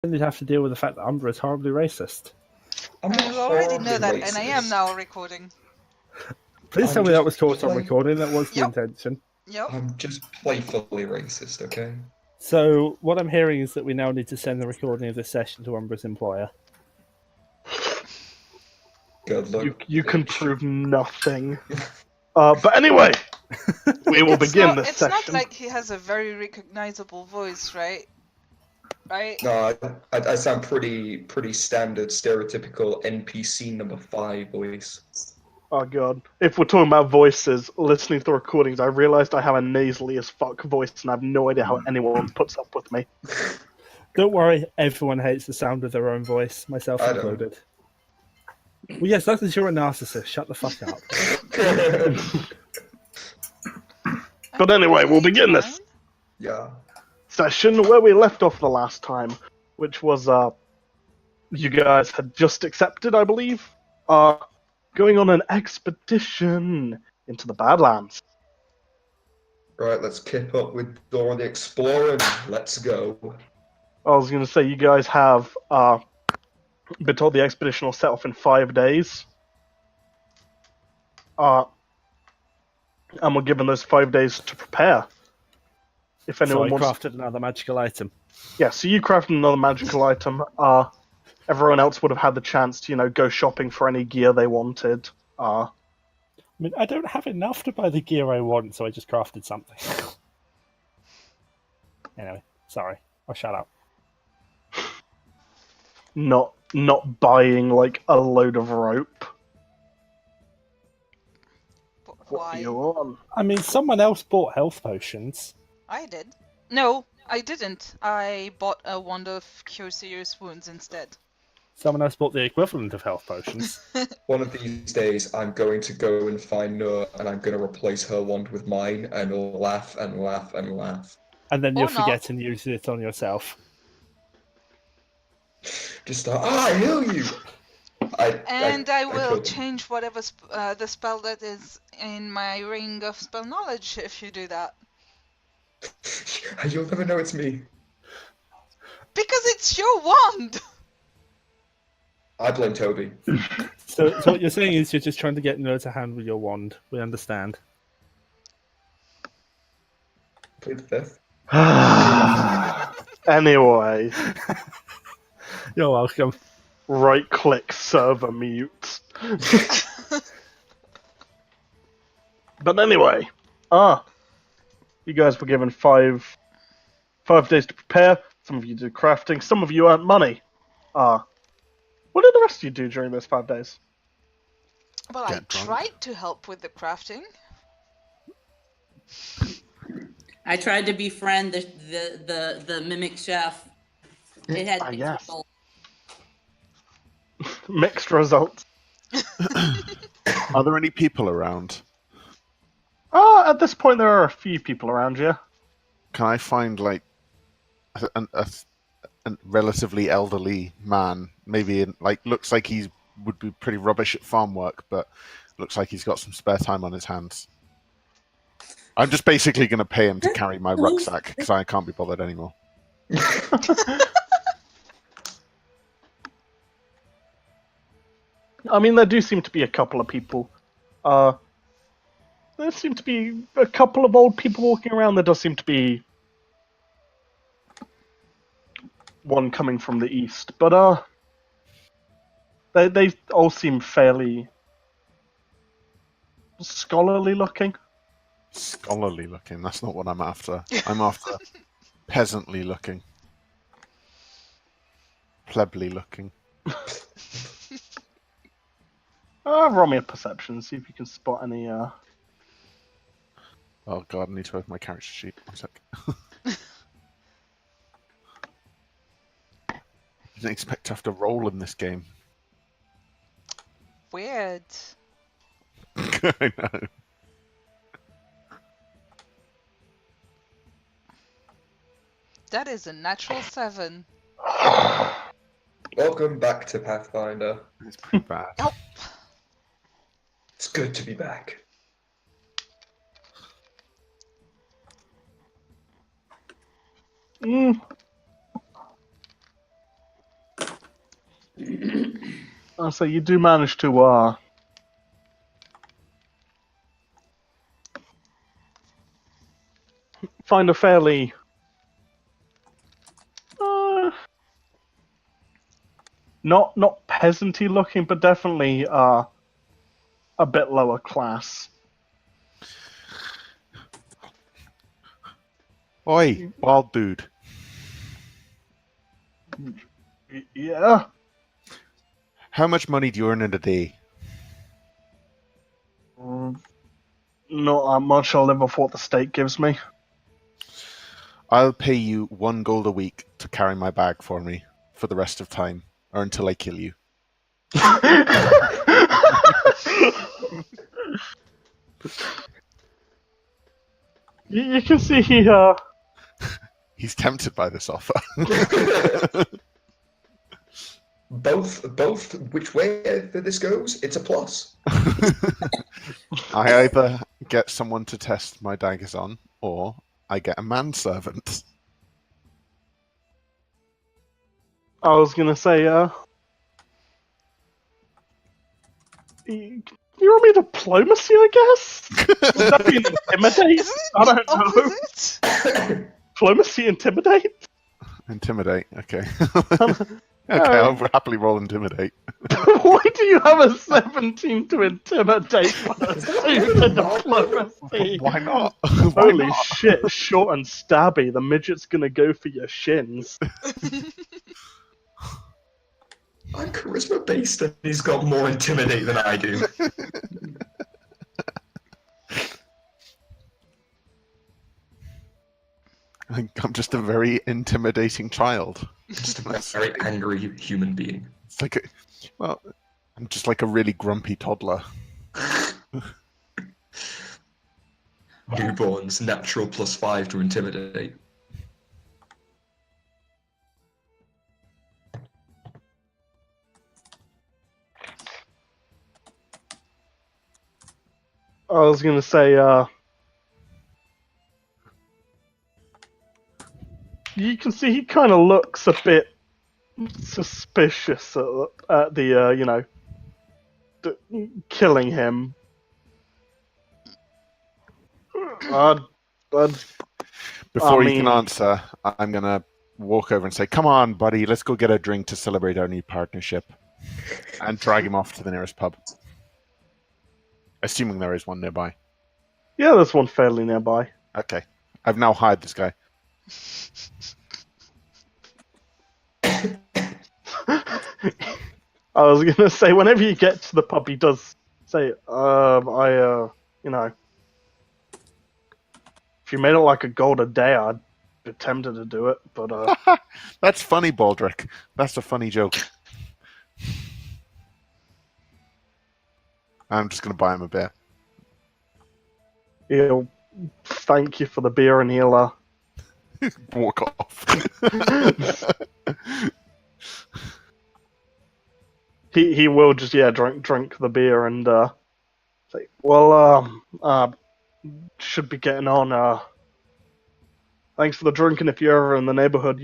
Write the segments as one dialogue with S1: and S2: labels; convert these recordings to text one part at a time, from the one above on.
S1: Then you'd have to deal with the fact that Umbra is horribly racist.
S2: I'm not
S3: I already know
S2: horribly
S3: that,
S2: racist.
S3: and I am now recording.
S1: Please
S2: I'm
S1: tell me that
S2: just
S1: was caught on
S2: playing-
S1: recording. That was the
S3: Yep.
S1: intention.
S3: Yep.
S2: I'm just playfully racist, okay?
S1: So what I'm hearing is that we now need to send the recording of this session to Umbra's employer.
S2: Good luck.
S4: You can
S2: bitch.
S4: prove nothing. But anyway, we will begin this
S3: It's
S4: session.
S3: not like he has a very recognizable voice, right? Right?
S2: No, I sound pretty standard, stereotypical NPC number 5 voice.
S4: Oh god. If we're talking about voices, listening to the recordings, I realised I have a nasally as fuck voice and I have no idea how anyone puts up with me.
S1: Don't worry, everyone hates the sound of their own voice, myself
S2: I don't.
S1: included. Well, yes, that's because you're a narcissist. Shut the fuck up.
S4: But anyway, we'll begin this
S2: Yeah.
S4: session where we left off the last time, which was, you guys had just accepted, I believe, going on an expedition into the Badlands.
S2: Right, let's keep up with Dora the Explorer and let's go.
S4: I was going to say, you guys have been told the expedition will set off in 5 days. And we're given those 5 days to prepare. If
S1: So
S4: anyone
S1: I
S4: wants...
S1: crafted another magical item.
S4: Yeah, so you crafted another magical item. Everyone else would have had the chance to, go shopping for any gear they wanted.
S1: I mean, I don't have enough to buy the gear I want, so I just crafted something. Anyway, sorry. I'll shut up.
S4: Not buying, like, a load of rope.
S3: But
S4: What
S3: why?
S4: do you want?
S1: I mean, someone else bought health potions.
S3: I did. No, I didn't. I bought a wand of cure serious wounds instead.
S1: Someone else bought the equivalent of health potions.
S2: One of these days, I'm going to go and find Noor, and I'm going to replace her wand with mine, and we'll laugh and laugh and laugh.
S1: And then
S3: Or
S1: you'll
S3: not.
S1: forget and use it on yourself.
S2: Just start, I heal you!
S3: I will
S2: killed him.
S3: change whatever the spell that is in my ring of spell knowledge if you do that.
S2: You'll never know it's me.
S3: Because it's your wand!
S2: I blame Toby.
S1: So what you're saying is you're just trying to get Noah to handle your wand. We understand.
S2: Plead the fifth.
S4: Anyway,
S1: You're welcome.
S4: right-click server mute. But anyway, you guys were given five days to prepare. Some of you did crafting. Some of you earned money. What did the rest of you do during those 5 days?
S3: Well, I
S5: Get drunk.
S3: tried to help with the crafting.
S6: I tried to befriend the mimic chef. It had mixed
S4: yes.
S6: results.
S4: Mixed results.
S5: Are there any people around?
S4: At this point, there are a few people around you.
S5: Can I find like a relatively elderly man? Maybe looks like he would be pretty rubbish at farm work, but looks like he's got some spare time on his hands. I'm just basically going to pay him to carry my rucksack because I can't be bothered anymore.
S4: I mean, there do seem to be a couple of people. There seem to be a couple of old people walking around. There does seem to be one coming from the east, but they all seem fairly scholarly looking.
S5: Scholarly looking. That's not what I'm after. I'm after peasantly looking. Plebly looking.
S4: Roll me a perception, see if you can spot any.
S5: Oh god, I need to open my character sheet. 1 sec. I didn't expect to have to roll in this game.
S3: Weird.
S5: I know.
S3: That is a natural 7.
S2: Welcome back to Pathfinder.
S5: It's pretty bad.
S3: Nope.
S2: It's good to be back.
S4: So you do manage to find a fairly not peasanty looking, but definitely a bit lower class.
S5: Oi, bald dude.
S4: Yeah.
S5: How much money do you earn in a day?
S4: Not that much. I'll live off what the state gives me.
S5: I'll pay you 1 gold a week to carry my bag for me for the rest of time, or until I kill you.
S4: You can see
S5: He's tempted by this offer.
S2: Both which way this goes, it's a plus.
S5: I either get someone to test my daggers on, or I get a manservant.
S4: I was gonna say, you want me diplomacy, I guess? Would that be an intimidate? I don't know.
S3: Opposite?
S4: Diplomacy, intimidate?
S5: Intimidate, okay. Okay, I'll happily roll intimidate.
S4: Why do you have a 17 to intimidate but a 2 to diplomacy?
S5: Why not? Why
S4: Holy
S5: not?
S4: shit, short and stabby. The midget's gonna go for your shins.
S2: I'm charisma based and he's got more intimidate than I do.
S5: I'm just a very intimidating child.
S2: Just a very angry human being.
S5: It's like I'm just like a really grumpy toddler.
S2: Newborns, natural +5 to intimidate.
S4: I was gonna say, you can see he kind of looks a bit suspicious at the, killing him.
S5: Before
S4: I
S5: you can
S4: mean-
S5: answer, I'm gonna walk over and say, "Come on, buddy, let's go get a drink to celebrate our new partnership," and drag him off to the nearest pub. Assuming there is one nearby.
S4: Yeah, there's one fairly nearby.
S5: Okay. I've now hired this guy.
S4: I was gonna say, whenever you get to the pub, he does say, if you made it like a gold a day, I'd be tempted to do it, but,
S5: That's funny, Baldric. That's a funny joke. I'm just gonna buy him a beer.
S4: he'll thank you for the beer and he'll,
S5: Walk off.
S4: he will just, drink the beer and, say, should be getting on, thanks for the drinking if you're ever in the neighborhood,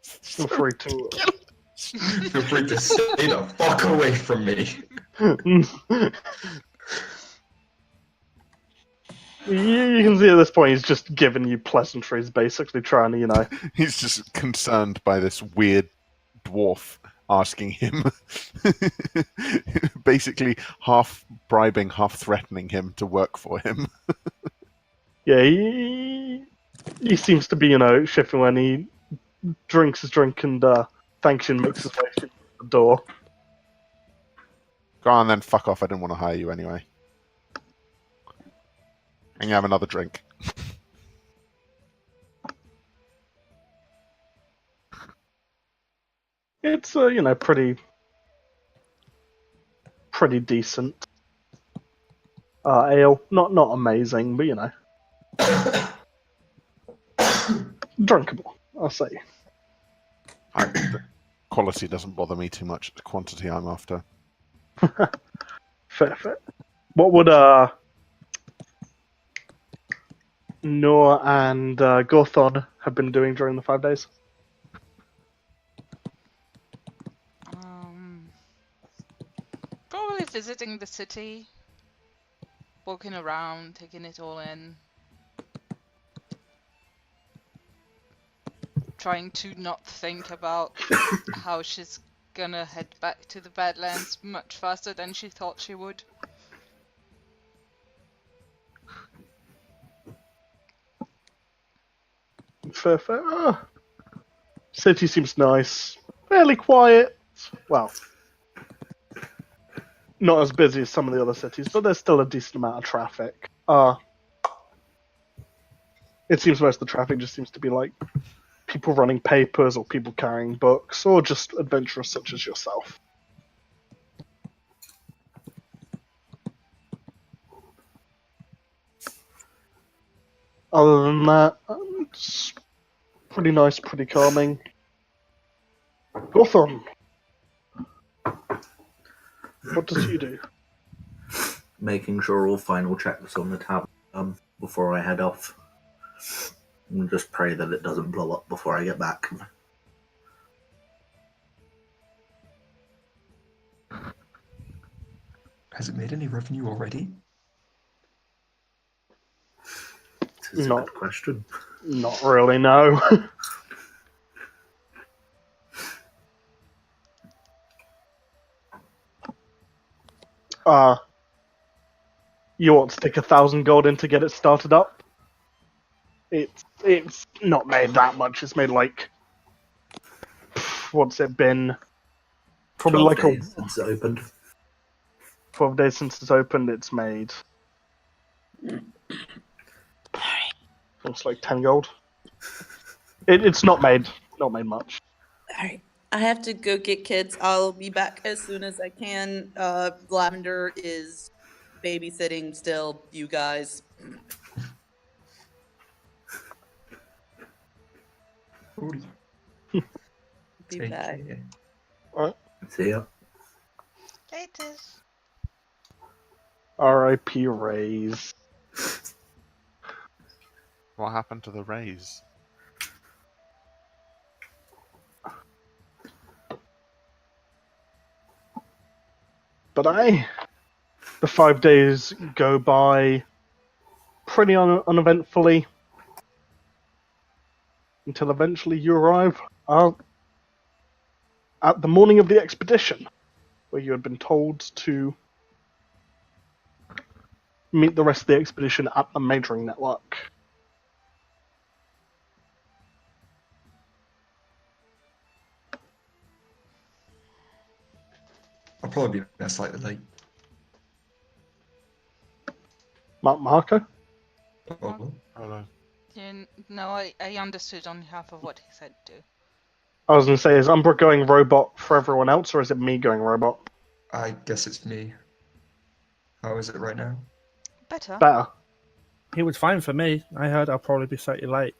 S4: feel free to...
S2: Feel free to stay the fuck away from me.
S4: You can see at this point he's just giving you pleasantries, basically trying to,
S5: He's just concerned by this weird dwarf asking him, basically half bribing, half threatening him to work for him.
S4: Yeah, he seems to be, shifting when he drinks his drink and thanks you and makes his way through the door.
S5: Go on then, fuck off. I didn't want to hire you anyway. And you have another drink.
S4: It's, pretty decent. Ale, not amazing, but drinkable, I'll say.
S5: The quality doesn't bother me too much. The quantity I'm after.
S4: Fair. What would Noah and Gothon have been doing during the 5 days?
S3: Probably visiting the city, walking around, taking it all in. Trying to not think about how she's gonna head back to the Badlands much faster than she thought she would.
S4: Fair. City seems nice. Fairly quiet. Well, not as busy as some of the other cities, but there's still a decent amount of traffic. It seems most of the traffic just seems to be like people running papers or people carrying books or just adventurers such as yourself. Other than that, it's pretty nice, pretty calming. Gotham, what does you do?
S7: Making sure all final checks on the tab before I head off. And just pray that it doesn't blow up before I get back.
S2: Has it made any revenue already?
S7: It's a good question.
S4: Not really, no. You want to take 1,000 gold in to get it started up? It's not made that much. It's made like, what's it been? Probably
S7: 12
S4: like
S7: days since it opened.
S4: 12 days since it's opened. It's made. Looks like 10 gold. It's not made much.
S6: Alright. I have to go get kids. I'll be back as soon as I can. Lavender is babysitting still, you guys.
S2: Cool.
S6: Be
S2: Take
S6: back.
S2: care.
S7: See ya.
S3: Laters.
S4: R.I.P. Rays.
S5: What happened to the Rays?
S4: But the 5 days go by pretty uneventfully until eventually you arrive at the morning of the expedition, where you had been told to meet the rest of the expedition at the majoring network.
S2: I'll probably be there slightly late.
S4: Marco?
S2: Oh,
S5: Hello.
S3: No, I understood only half of what he said too.
S4: I was going to say, is Umbra going robot for everyone else, or is it me going robot?
S2: I guess it's me. How is it right now?
S3: Better.
S4: Better.
S1: He was fine for me. I heard I'll probably be slightly late.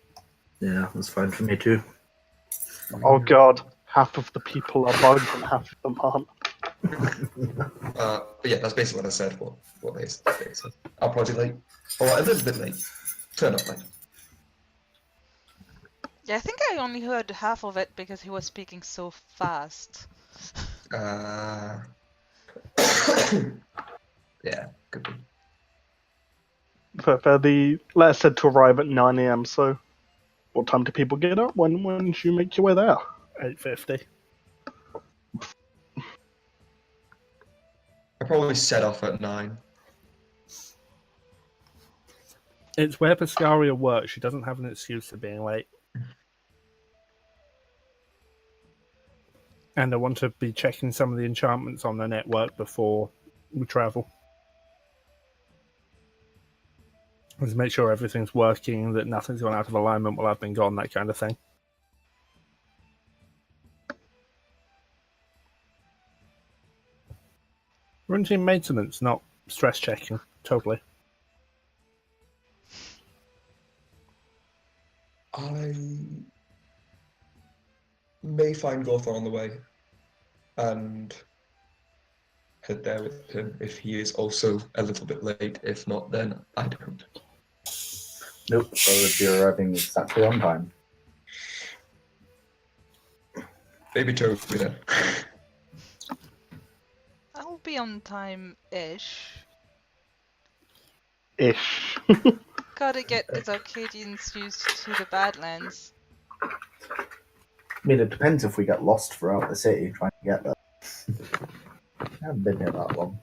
S7: Yeah, that's fine for me too.
S4: Oh god, half of the people are bugged and half of them aren't.
S2: But yeah, that's basically what I said. What they said. I'll probably be late, or a little bit late. Turn up late.
S3: Yeah, I think I only heard half of it because he was speaking so fast.
S2: Yeah, could be.
S4: Fair. The letter said to arrive at 9 a.m. So, what time do people get up? When do you make your way there?
S1: 8:50.
S2: I probably set off at 9.
S1: It's where Piscaria works. She doesn't have an excuse for being late. And I want to be checking some of the enchantments on the network before we travel. Just make sure everything's working, that nothing's gone out of alignment while I've been gone, that kind of thing. Routine maintenance, not stress checking. Totally.
S2: I may find Gothar on the way and head there with him if he is also a little bit late. If not, then I don't.
S8: Nope, I would be arriving exactly on time.
S2: Maybe Toby then.
S3: I'll be be on time-ish.
S4: Ish.
S3: Gotta get the Arcadians used to the Badlands.
S8: I mean, it depends if we get lost throughout the city trying to get there. I haven't been here that long.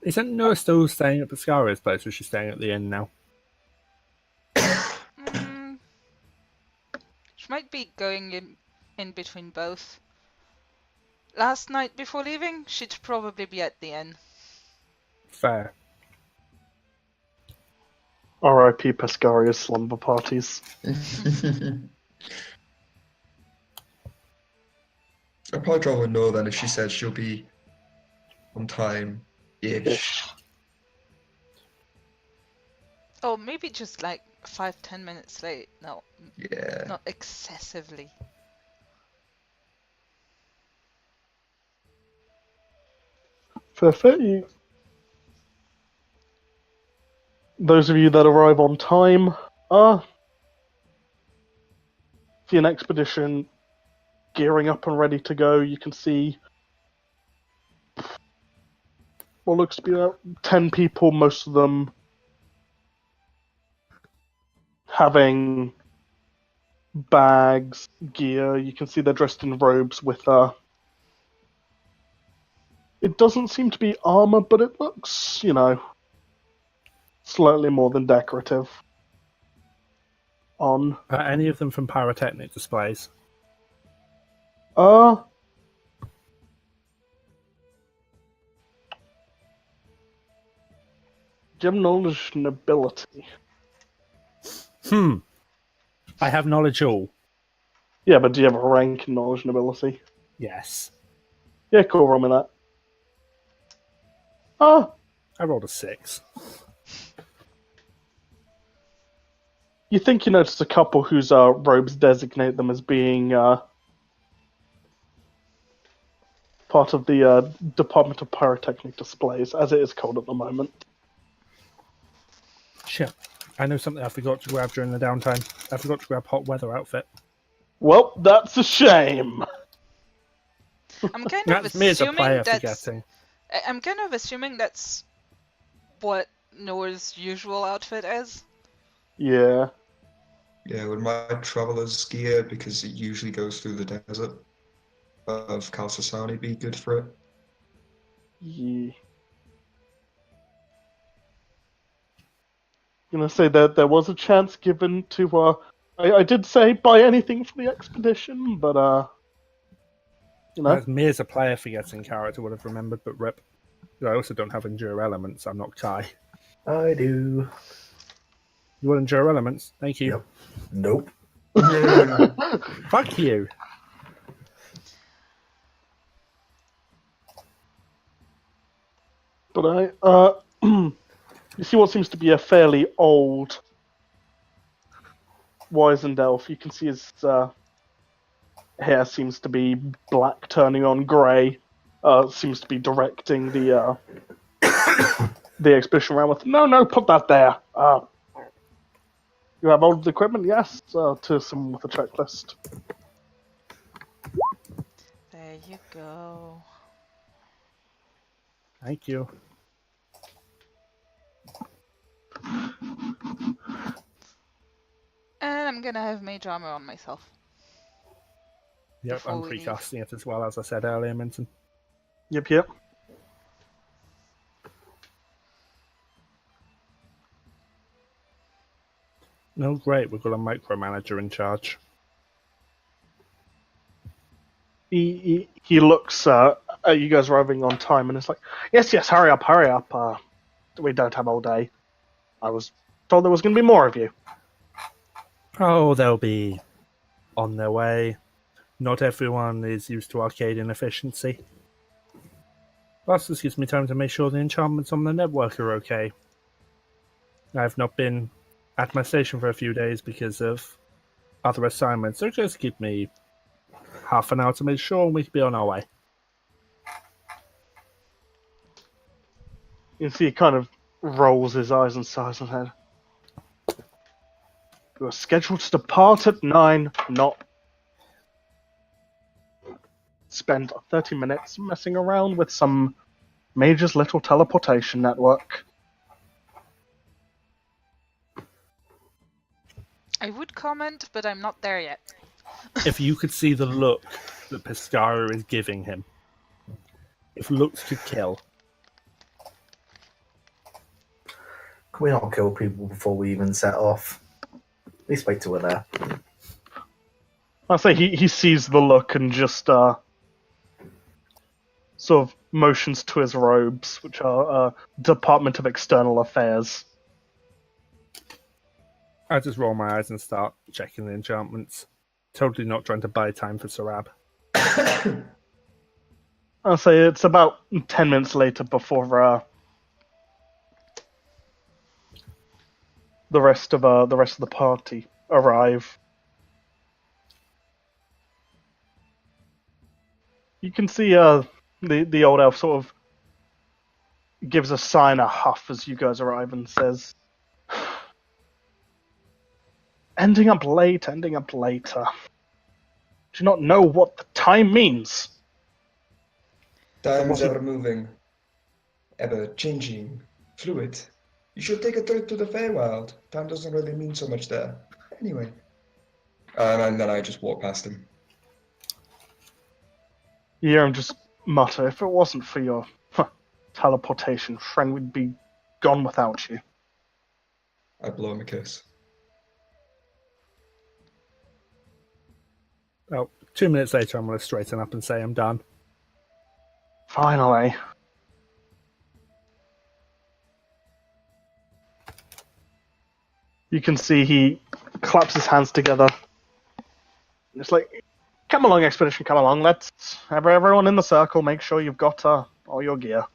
S1: Isn't Noah still staying at Piscaria's place, or is she staying at the inn now?
S3: She might be going in between both. Last night before leaving, she'd probably be at the inn.
S1: Fair.
S4: R.I.P. Pescaria's slumber parties.
S2: I'd probably rather know then if she said she'll be on time-ish.
S3: Oh, maybe just like 5-10 minutes late. No,
S2: Yeah.
S3: not excessively.
S4: Fair. Those of you that arrive on time see an expedition gearing up and ready to go. You can see what looks to be about 10 people, most of them having bags, gear. You can see they're dressed in robes with it doesn't seem to be armor, but it looks, slightly more than decorative on.
S1: Are any of them from pyrotechnic displays?
S4: Do you have knowledge and ability?
S1: I have knowledge all.
S4: Yeah, but do you have a rank in knowledge and ability?
S1: Yes.
S4: Yeah, cool, roll me that.
S1: I rolled a 6.
S4: You think you notice a couple whose robes designate them as being part of the Department of Pyrotechnic Displays, as it is called at the moment.
S1: Shit. I know something I forgot to grab during the downtime. I forgot to grab hot weather outfit.
S4: Well, that's a shame.
S3: I'm kind of
S1: That's me as a
S3: assuming
S1: player
S3: that's.
S1: forgetting.
S3: I'm kind of assuming that's what Noah's usual outfit is.
S4: Yeah.
S2: Yeah, with my traveler's gear, because it usually goes through the desert of Kalsasani, be good for it.
S4: Yeah. Gonna say that there was a chance given to I did say buy anything for the expedition, but
S1: That's me as a player forgetting character would have remembered, but rip. I also don't have endure elements. I'm not Kai.
S8: I do.
S1: You want endure elements? Thank you.
S8: Yep. Nope.
S1: Fuck you.
S4: But you see what seems to be a fairly old wizened elf. You can see his hair seems to be black, turning on grey. Seems to be directing the the expedition around with. No, put that there. You have old equipment, yes. To someone with a checklist.
S3: There you go.
S1: Thank you.
S3: And I'm gonna have mage armor on myself.
S1: Yep,
S3: Before
S1: I'm
S3: we leave.
S1: precasting it as well, as I said earlier, Minton.
S4: Yep.
S1: No, great. We've got a micromanager in charge.
S4: He looks at you guys arriving on time, and it's like, yes, hurry up. We don't have all day. I was told there was going to be more of you.
S1: Oh, they'll be on their way. Not everyone is used to Arcadian efficiency. Plus, this gives me time to make sure the enchantments on the network are okay. I've not been at my station for a few days because of other assignments, so just give me half an hour to make sure we can be on our way.
S4: You can see he kind of rolls his eyes and sighs his head. You are scheduled to depart at 9, not spend 30 minutes messing around with some Mage's little teleportation network.
S3: I would comment, but I'm not there yet.
S1: If you could see the look that Pescara is giving him, if looks could kill,
S8: Can we not kill people before we even set off? At least wait till we're there.
S4: I say he sees the look and just sort of motions to his robes, which are Department of External Affairs.
S1: I just roll my eyes and start checking the enchantments. Totally not trying to buy time for Sarab.
S4: I'll say it's about 10 minutes later before the rest of the party arrive. You can see the old elf sort of gives a sigh and a huff as you guys arrive and says, ending up later. Do you not know what the time means?
S2: Time's ever moving, ever changing, fluid. You should take a trip to the Feywild. Time doesn't really mean so much there. Anyway. And then I just walk past him.
S4: You hear him just mutter, if it wasn't for your teleportation, friend, we'd be gone without you.
S2: I blow him a kiss.
S1: Well, 2 minutes later, I'm going to straighten up and say I'm done.
S4: Finally. You can see he claps his hands together. It's like, come along, expedition, come along. Let's have everyone in the circle. Make sure you've got all your gear.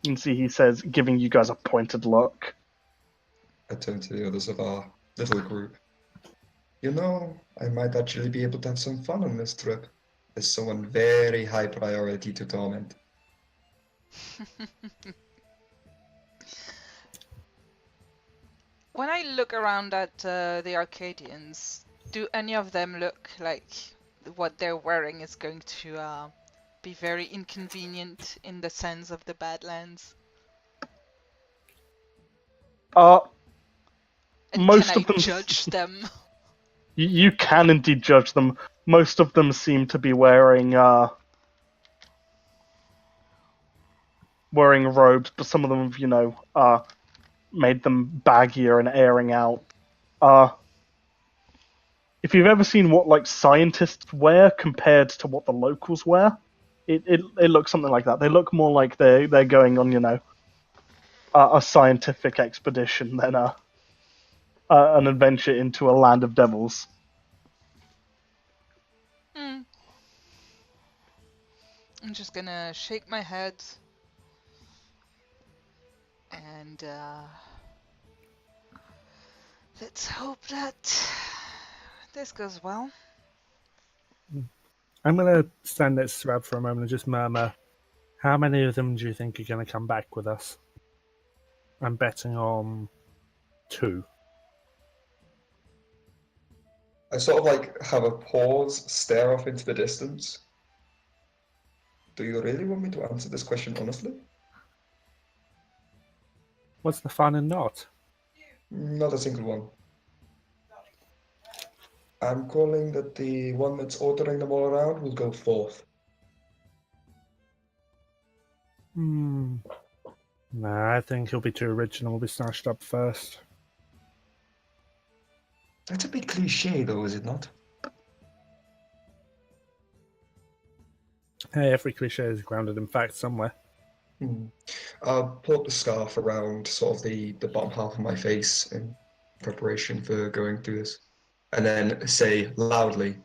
S4: You can see he says, giving you guys a pointed look.
S2: I turn to the others of our little group. You know, I might actually be able to have some fun on this trip. There's someone very high priority to torment.
S3: When I look around at the Arcadians, do any of them look like what they're wearing is going to be very inconvenient in the sense of the Badlands? And
S4: Most
S3: can
S4: of them
S3: I judge them?
S4: You can indeed judge them. Most of them seem to be wearing robes, but some of them have, made them baggier and airing out. If you've ever seen what like scientists wear compared to what the locals wear, it looks something like that. They look more like they're going on a scientific expedition than an adventure into a land of devils.
S3: I'm just gonna shake my head and let's hope that this goes well.
S1: I'm going to stand next to Sarab for a moment and just murmur, how many of them do you think are going to come back with us? I'm betting on 2.
S2: I sort of like have a pause, stare off into the distance. Do you really want me to answer this question honestly?
S1: What's the fun in not?
S2: Not a single one. I'm calling that the one that's ordering them all around will go fourth.
S1: Nah, I think he'll be too original. Will be snatched up first.
S2: That's a bit cliche though, is it not?
S1: Hey, every cliche is grounded in fact somewhere.
S2: I'll pull up the scarf around sort of the bottom half of my face in preparation for going through this. And then say loudly,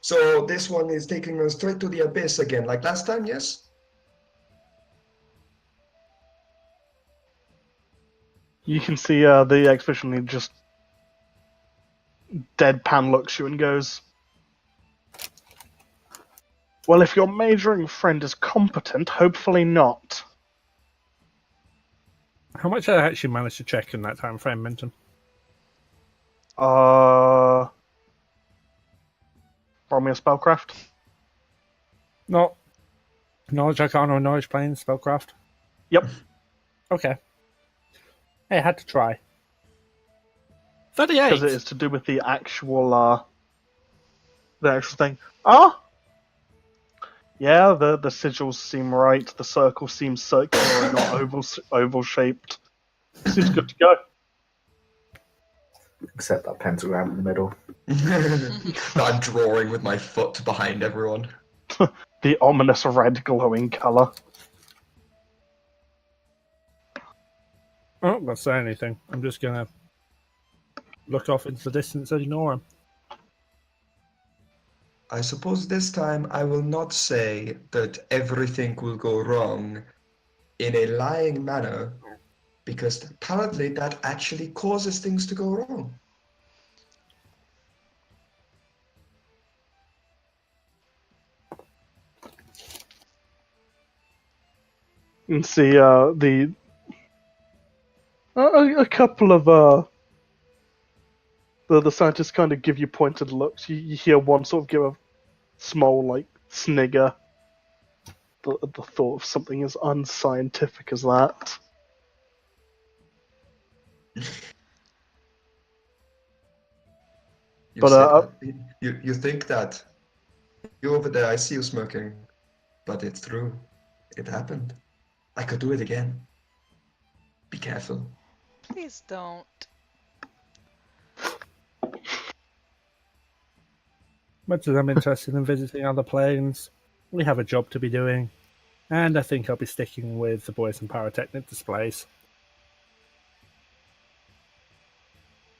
S2: so this one is taking us straight to the abyss again, like last time, yes?
S4: You can see the expedition leader just deadpan looks you and goes, well, if your majoring friend is competent, hopefully not.
S1: How much I actually managed to check in that time frame, Minton?
S4: Roll me a spellcraft.
S1: Not knowledge arcana or knowledge plane spellcraft?
S4: Yep.
S1: Okay. Hey, I had to try. 38!
S4: Because it is to do with the actual thing. Yeah, the sigils seem right. The circle seems circular and not oval shaped. Seems good to go.
S8: Except that pentagram in the middle.
S2: that I'm drawing with my foot behind everyone.
S4: The ominous red glowing colour.
S1: I'm not going to say anything. I'm just going to look off into the distance and ignore him.
S2: I suppose this time I will not say that everything will go wrong in a lying manner, because apparently that actually causes things to go wrong.
S4: And see a couple of the scientists kind of give you pointed looks. You hear one sort of give a small like snigger. The thought of something as unscientific as that.
S2: You
S4: But,
S2: say that, you think that you over there, I see you smoking, but it's true. It happened. I could do it again. Be careful.
S3: Please don't.
S1: Much as I'm interested in visiting other planes, we have a job to be doing, and I think I'll be sticking with the boys and pyrotechnic displays.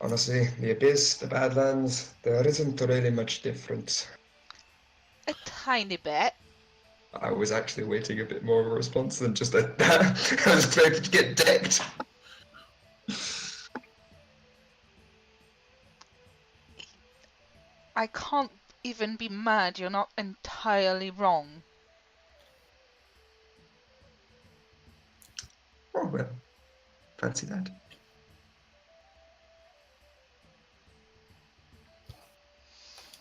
S2: Honestly, the Abyss, the Badlands, there isn't really much difference.
S3: A tiny bit.
S2: I was actually waiting a bit more of a response than just a I was expecting to get decked.
S3: I can't even be mad you're not entirely wrong.
S2: Oh well, fancy that.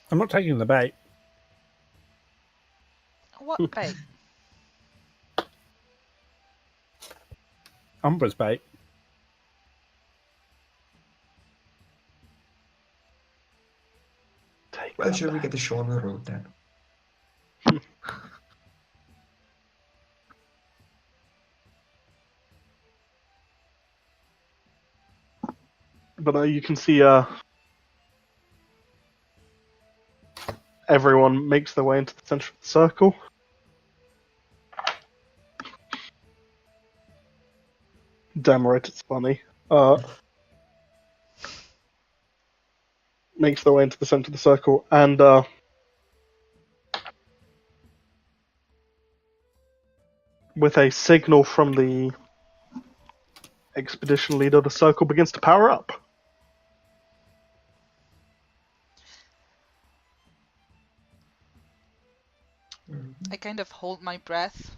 S1: I'm not taking the bait.
S3: What bait?
S1: Umbra's bait.
S2: Well, shall we get the show on the road then?
S4: But you can see everyone makes their way into the center of the circle. Damn right, it's funny. Makes their way into the center of the circle, and with a signal from the expedition leader, the circle begins to power up.
S3: I kind of hold my breath.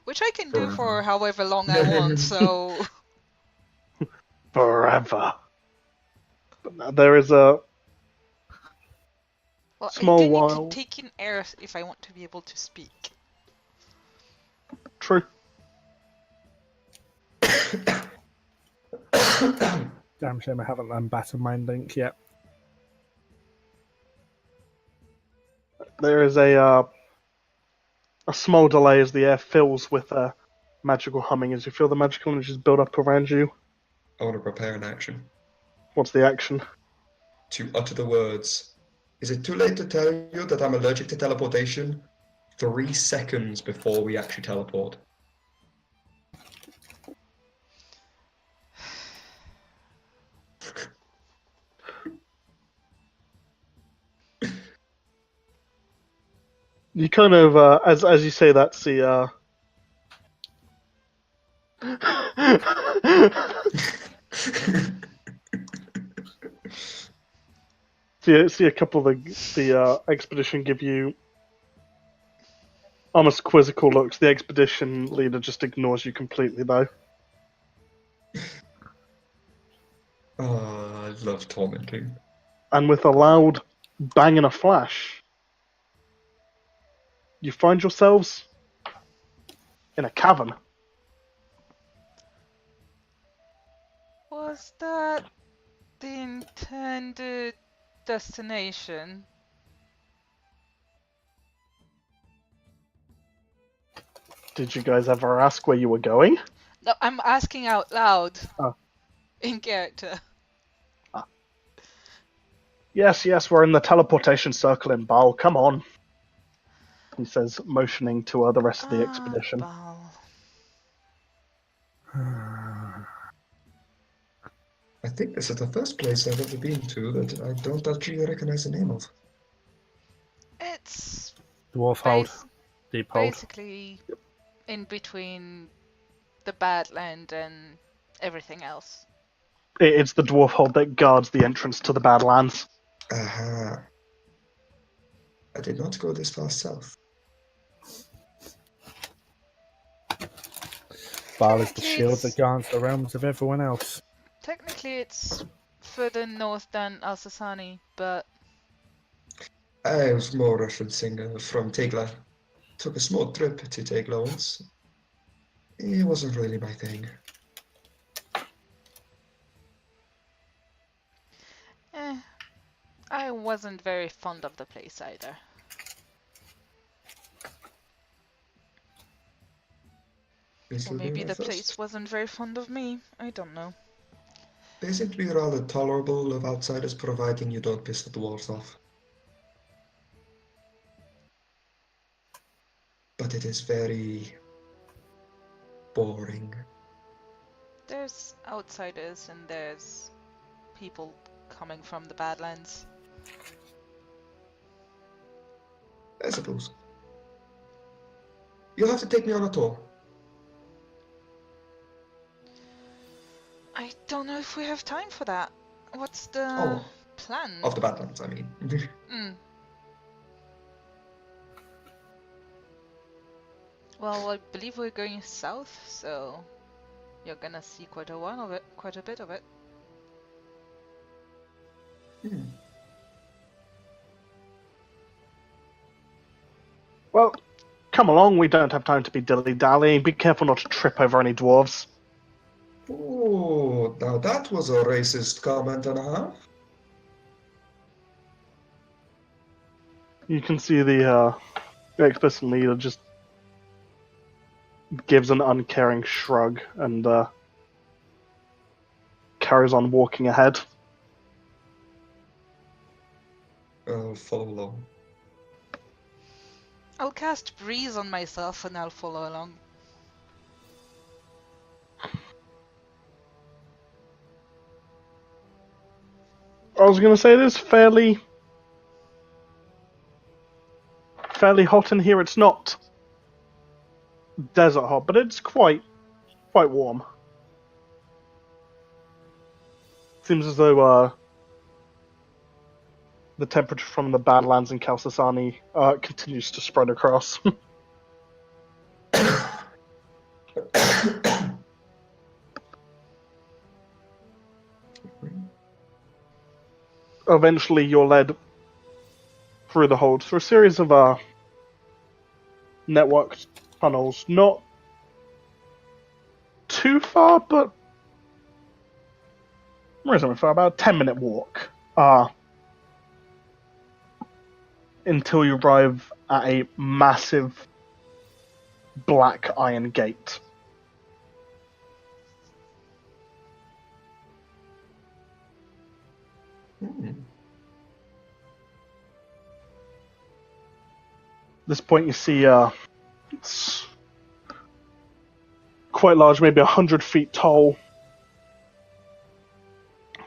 S3: Which I can do for however long I want, so...
S4: Forever. But now there is a
S3: Well,
S4: small
S3: I do
S4: while.
S3: need to take in air if I want to be able to speak.
S4: True.
S1: Damn shame I haven't learned Battle Mind Link yet.
S4: There is a small delay as the air fills with magical humming as you feel the magical energies build up around you.
S2: I want to prepare an action.
S4: What's the action?
S2: To utter the words. Is it too late to tell you that I'm allergic to teleportation? 3 seconds before we actually teleport.
S4: You kind of, as you say that, see see a couple of the expedition give you almost quizzical looks. The expedition leader just ignores you completely, though.
S2: Oh, I love tormenting.
S4: and with a loud bang and a flash, you find yourselves in a cavern.
S3: Was that the intended destination?
S4: Did you guys ever ask where you were going?
S3: No, I'm asking out loud.
S4: Oh.
S3: In character.
S4: Yes, we're in the teleportation circle in Baal. Come on, he says, motioning to the rest of the expedition.
S3: Baal.
S2: I think this is the first place I've ever been to that I don't actually recognize the name of.
S3: It's
S1: Dwarf hold.
S3: bas-
S1: Deep hold.
S3: basically in between the Badland and everything else.
S4: It's the dwarf hold that guards the entrance to the Badlands.
S2: Aha. I did not go this far south.
S1: Baal is the
S3: Technically,
S1: shield
S3: it's-
S1: that guards the realms of everyone else.
S3: Technically, it's further north than Al-Sasani, but
S2: I was more referencing from Tegla. Took a small trip to Tegla once. It wasn't really my thing.
S3: I wasn't very fond of the place either. Or maybe the place wasn't very fond of me. I don't know.
S2: They seem to be rather tolerable of outsiders, providing you don't piss the dwarves off. But it is very boring.
S3: There's outsiders and there's people coming from the Badlands.
S2: I suppose. You'll have to take me on a tour.
S3: I don't know if we have time for that. What's the
S2: Oh,
S3: plan?
S2: of the Badlands, I mean.
S3: Well, I believe we're going south, so you're gonna see quite a bit of it.
S4: Well, come along, we don't have time to be dilly-dallying. Be careful not to trip over any dwarves.
S2: Oh, now that was a racist comment and a half.
S4: You can see the expedition leader just gives an uncaring shrug and carries on walking ahead.
S2: I'll follow along.
S3: I'll cast Breeze on myself and I'll follow along.
S4: I was going to say this fairly hot in here. It's not desert hot, but it's quite warm. Seems as though the temperature from the Badlands and Kalsasani continues to spread across. Eventually, you're led through the hold through a series of networked tunnels, not too far, but reasonably far, about a 10-minute walk. Until you arrive at a massive black iron gate. At this point, you see it's quite large, maybe 100 feet tall.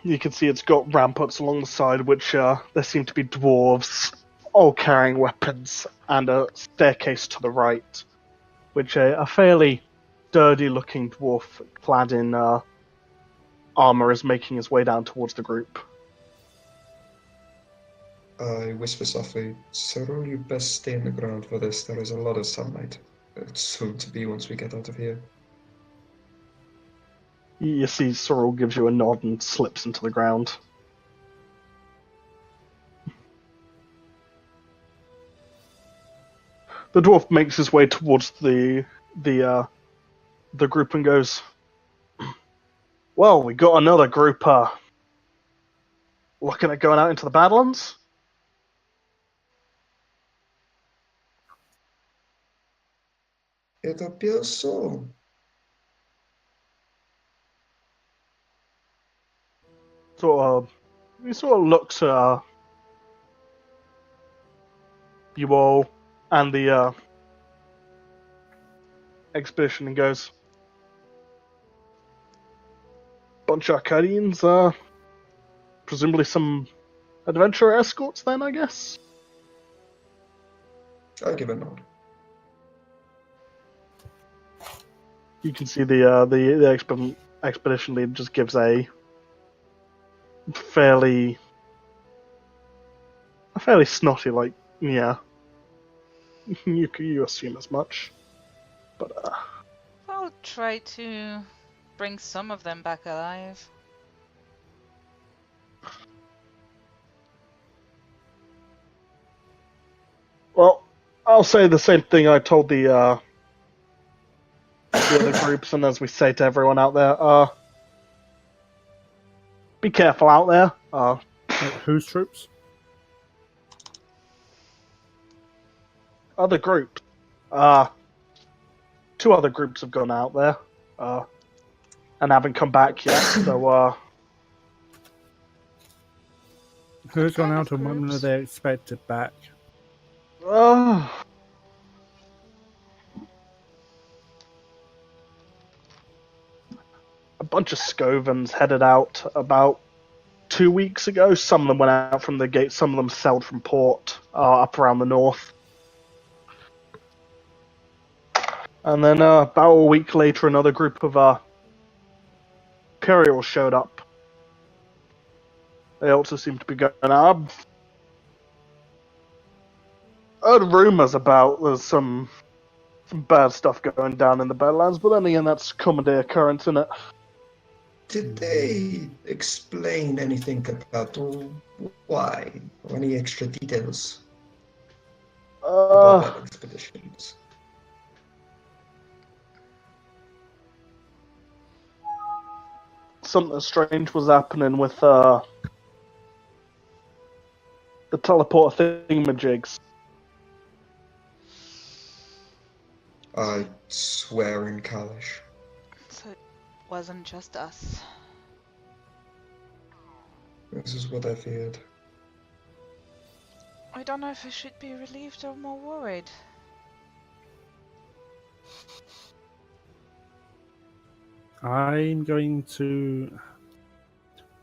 S4: You can see it's got ramparts along the side, which there seem to be dwarves, all carrying weapons, and a staircase to the right, which a fairly dirty-looking dwarf clad in armor is making his way down towards the group.
S2: I whisper softly, Cyril, you best stay in the ground for this. There is a lot of sunlight. It's soon to be once we get out of here.
S4: You see Sorrel gives you a nod and slips into the ground. The dwarf makes his way towards the group and goes, "Well, we got another group looking at going out into the Badlands."
S2: It appears so.
S4: He sort of looks at you all and the expedition and goes, "Bunch of Arcadians, presumably some adventurer escorts then, I guess?"
S2: I give a nod.
S4: You can see the expedition leader just gives a fairly snotty, like, yeah. You assume as much, but
S3: I'll try to bring some of them back alive.
S4: well, I'll say the same thing I told the other groups, and as we say to everyone out there, be careful out there.
S1: Whose troops?
S4: Other groups. Two other groups have gone out there, and haven't come back yet. So,
S1: Who's gone
S3: kind
S1: out
S3: of
S1: and when are
S3: groups?
S1: they expected back?
S4: a bunch of Scovens headed out about 2 weeks ago. Some of them went out from the gate. Some of them sailed from port up around the north. And then about a week later, another group of Imperials showed up. They also seem to be going out. I've heard rumours about there's some bad stuff going down in the Badlands, but then again, that's a common day occurrence, isn't it?
S2: Did they explain anything about why, or any extra details about that expeditions?
S4: Something strange was happening with the teleport thingamajigs.
S2: I swear in Kalish.
S3: So it wasn't just us.
S2: This is what I feared.
S3: I don't know if I should be relieved or more worried.
S1: I'm going to.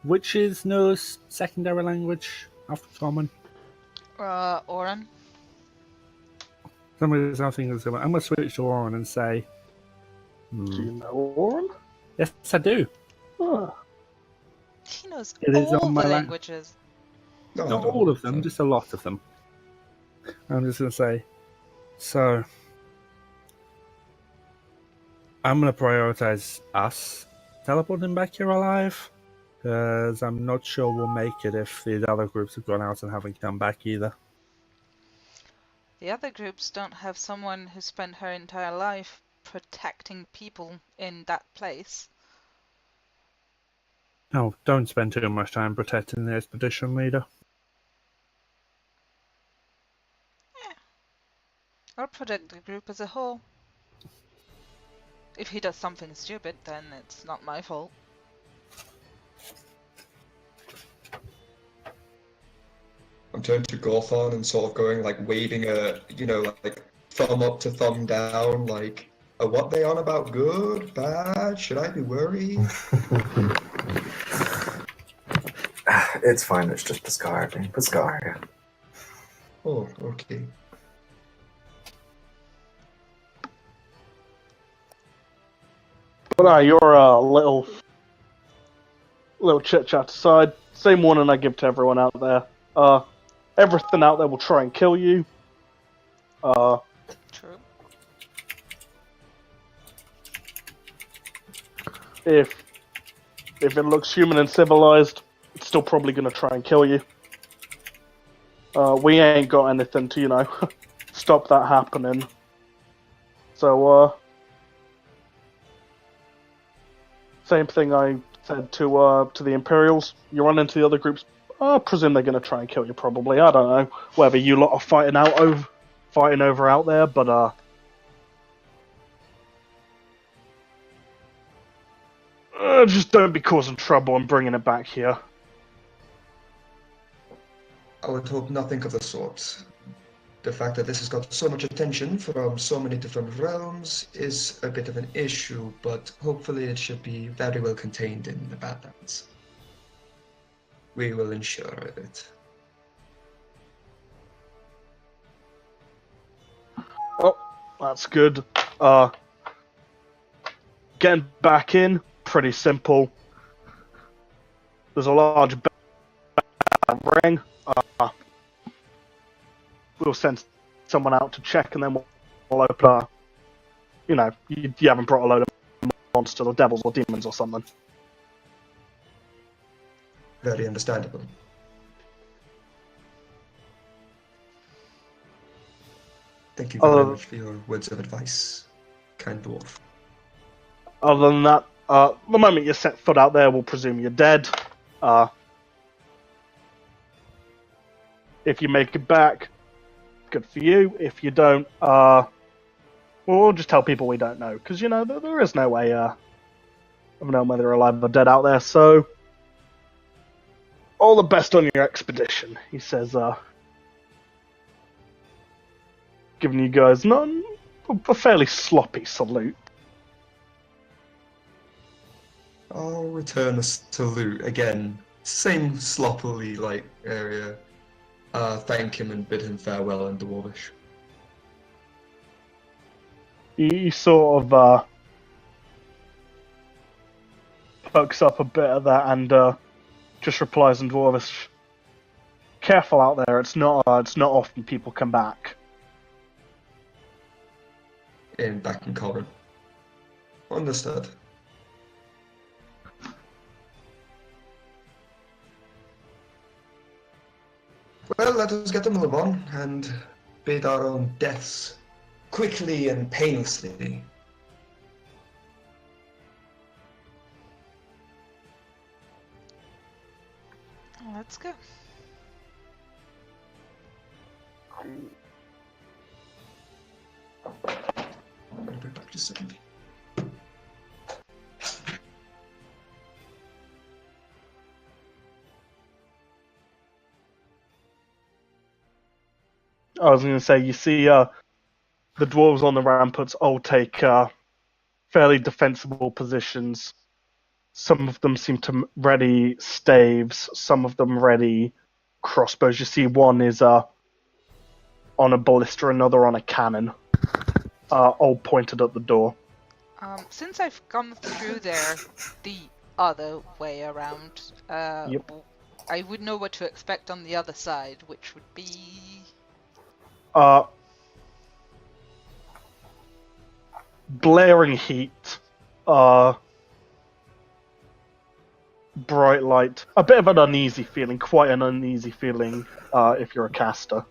S1: Which is no secondary language after common?
S3: Oren?
S1: Somebody's now thinking I'm going to switch to Oren and say.
S4: Do you know Oren?
S1: Yes, I do.
S4: Ah.
S3: He knows
S1: It is
S3: all
S1: on
S3: the
S1: my
S3: languages.
S2: No,
S1: Not
S2: don't.
S1: all of them,
S2: Sorry.
S1: just a lot of them. I'm just going to say. So. I'm going to prioritize us teleporting back here alive. Because I'm not sure we'll make it if these other groups have gone out and haven't come back either.
S3: The other groups don't have someone who spent her entire life protecting people in that place.
S1: Oh, don't spend too much time protecting the expedition leader.
S3: I'll protect the group as a whole. If he does something stupid, then it's not my fault.
S2: I'm turning to Gorthon and sort of going like waving a, like thumb up to thumb down, like, are what they on about good, bad? Should I be worried?
S8: It's fine, it's just Piscaria. Piscaria.
S2: Oh, okay.
S4: But your little chit chat aside, same warning I give to everyone out there. Everything out there will try and kill you.
S3: True.
S4: If it looks human and civilized, it's still probably gonna try and kill you. We ain't got anything to, stop that happening. So, same thing I said to the Imperials. You run into the other groups. I presume they're going to try and kill you. Probably. I don't know whether you lot are fighting over out there, but just don't be causing trouble and bringing it back here.
S2: I would hope nothing of the sort. The fact that this has got so much attention from so many different realms is a bit of an issue, but hopefully it should be very well contained in the Badlands. We will ensure it.
S4: Oh, that's good. Getting back in, pretty simple. There's a large ring. We'll send someone out to check, and then we'll open. You haven't brought a load of monsters or devils or demons or something.
S2: Very understandable. Thank you very much for your words of advice, kind dwarf.
S4: Other than that, the moment you set foot out there, we'll presume you're dead. If you make it back, good for you. If you don't, we'll just tell people we don't know, because there is no way of knowing whether they're alive or dead out there. So, all the best on your expedition, he says. Giving you guys a fairly sloppy salute.
S2: I'll return a salute again. Same sloppily area. Thank him and bid him farewell in Dwarvish.
S4: He sort of pokes up a bit of that and just replies in Dwarvish. Careful out there. It's not often people come back.
S2: Back in Corbin. Understood. Well, let us get to move on and bid our own deaths quickly and painlessly.
S3: Let's go.
S2: I'll be back just a second.
S4: I was going to say, you see the dwarves on the ramparts all take fairly defensible positions. Some of them seem to ready staves, some of them ready crossbows. You see one is on a ballista, another on a cannon, all pointed at the door.
S3: Since I've come through there the other way around,
S4: Yep.
S3: I would know what to expect on the other side, which would be...
S4: Blaring heat, bright light, a bit of an uneasy feeling, quite an uneasy feeling if you're a caster.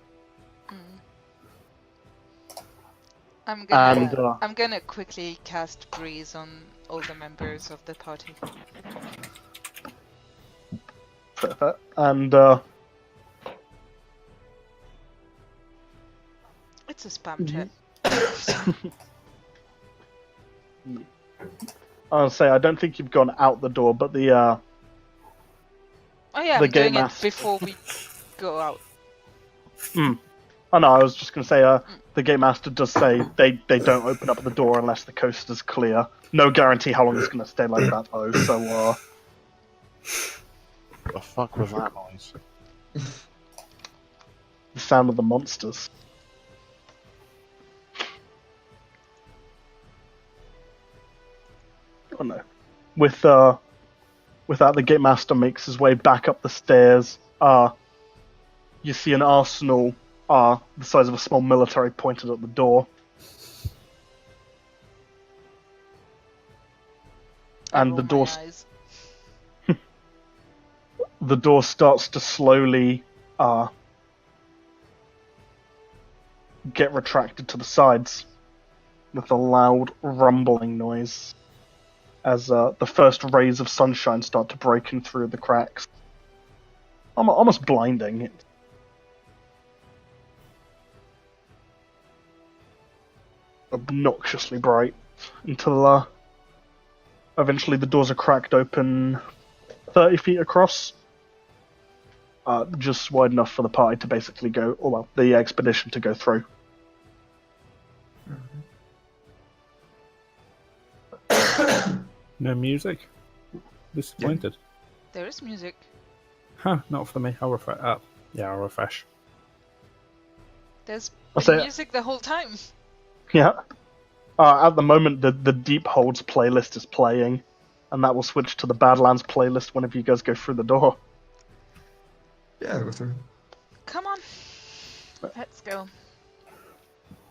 S3: I'm
S4: And,
S3: gonna quickly cast Breeze on all the members of the party.
S4: Perfect. And
S3: It's a spam check.
S4: I'll say I don't think you've gone out the door, but the
S3: Oh yeah,
S4: the
S3: I'm
S4: gate
S3: doing
S4: master.
S3: it before we go out.
S4: Oh no, I was just going to say the game master does say they don't open up the door unless the coast is clear. No guarantee how long it's going to stay like that though. So
S5: What the fuck was that noise?
S4: the sound of the monsters. Oh no. With that, the gate master makes his way back up the stairs. You see an arsenal, the size of a small military, pointed at the door. And the door, the door starts to slowly get retracted to the sides with a loud rumbling noise as the first rays of sunshine start to break in through the cracks. Almost blinding. It's obnoxiously bright until eventually the doors are cracked open 30 feet across. Just wide enough for the party to basically go, or well, the expedition to go through.
S1: No music? Disappointed.
S3: There is music.
S1: Huh, not for me. I'll refresh. Yeah, I'll refresh.
S3: There's
S4: I'll
S3: been
S4: say-
S3: music the whole time.
S4: Yeah. At the moment, the Deep Holds playlist is playing, and that will switch to the Badlands playlist whenever you guys go through the door.
S2: Yeah, I'll go through.
S3: Come on. Let's go.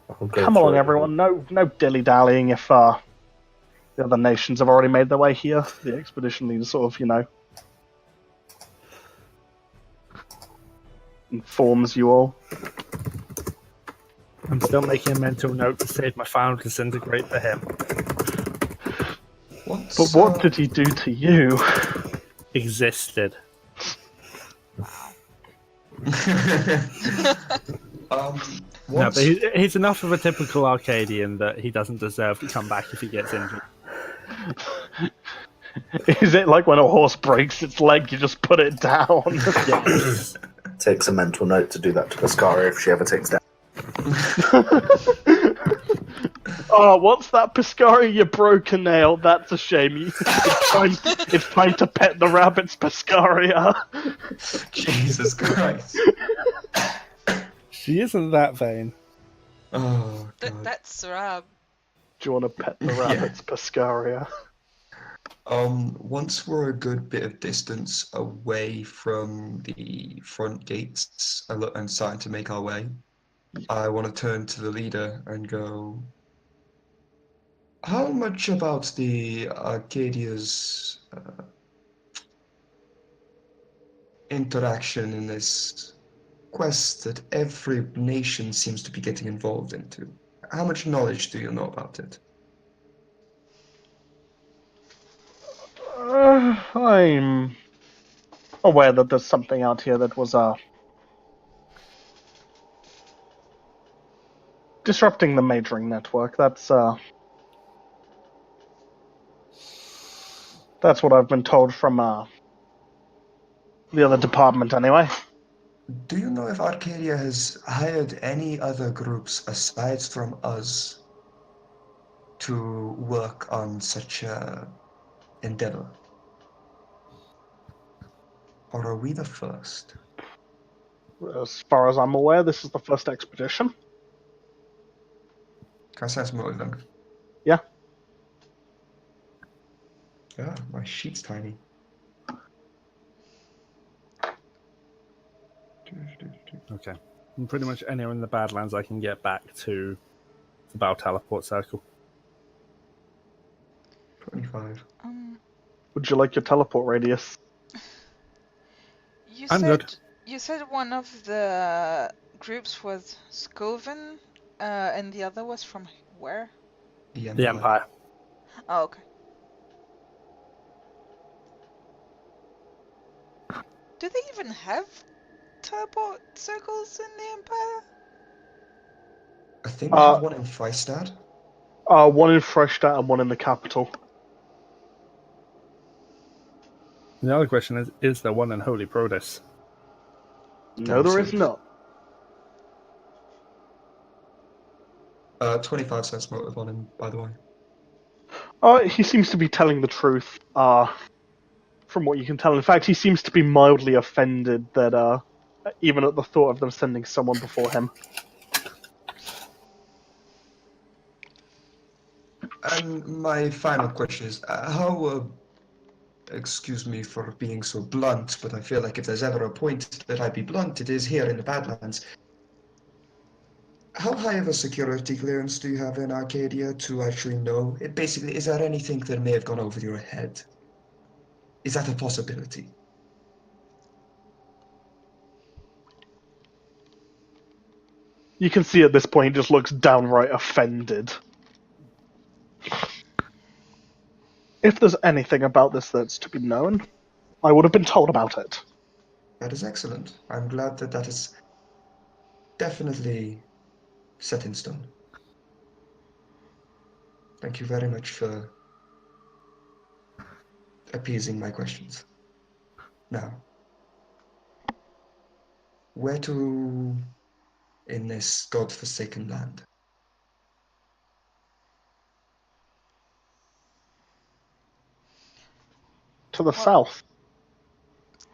S8: I'll go
S4: Come
S8: through
S4: along,
S8: it.
S4: everyone. No dilly-dallying. If the other nations have already made their way here, the expedition needs to sort of, informs you all.
S1: I'm still making a mental note to save my final disintegrate for him.
S4: But what did he do to you?
S1: Existed.
S2: No,
S1: No, but he's enough of a typical Arcadian that he doesn't deserve to come back if he gets injured.
S4: Is it like when a horse breaks its leg, you just put it down?
S1: Yes.
S8: Takes a mental note to do that to Piscara if she ever takes down.
S4: Oh, what's that, Piscari? You broke a nail. That's a shame. It's time to pet the rabbits, Piscaria.
S2: Jesus Christ.
S1: She isn't that vain.
S2: Oh, God.
S3: That's Sarab.
S4: Do you want to pet the
S2: Yeah.
S4: rabbits, Piscaria?
S2: Once we're a good bit of distance away from the front gates and starting to make our way, I want to turn to the leader and go, how much about the Arcadia's interaction in this quest that every nation seems to be getting involved into? How much knowledge do you know about it?
S4: I'm aware that there's something out here that was disrupting the majoring network. That's what I've been told from the other department, anyway.
S2: Do you know if Arcadia has hired any other groups aside from us to work on such a endeavor? Or are we the first?
S4: As far as I'm aware, this is the first expedition.
S2: Can I sense more of them?
S4: Yeah.
S2: Yeah, my sheet's tiny.
S1: Okay. And pretty much anywhere in the Badlands I can get back to the Bow Teleport Circle.
S2: 25.
S4: Would you like your teleport radius?
S3: You
S1: I'm
S3: said
S1: good.
S3: you said one of the groups was Scoven, and the other was from where?
S2: The
S1: The Empire.
S3: Oh, okay. Do they even have teleport circles in the Empire?
S2: I think we have one in Freistad.
S4: One in Freshstadt and one in the capital.
S1: And the other question is there one in Holy Prodis?
S4: No, there is not.
S2: 25 cents motive on him, by the way.
S4: He seems to be telling the truth, from what you can tell. In fact, he seems to be mildly offended that, even at the thought of them sending someone before him.
S2: And my final question is, how, excuse me for being so blunt, but I feel like if there's ever a point that I'd be blunt, it is here in the Badlands. How high of a security clearance do you have in Arcadia to actually know? Basically, is there anything that may have gone over your head? Is that a possibility?
S4: You can see at this point he just looks downright offended. If there's anything about this that's to be known, I would have been told about it.
S2: That is excellent. I'm glad that that is definitely set in stone. Thank you very much for appeasing my questions. Now, where to in this god-forsaken land?
S4: To the
S3: Well-
S4: south.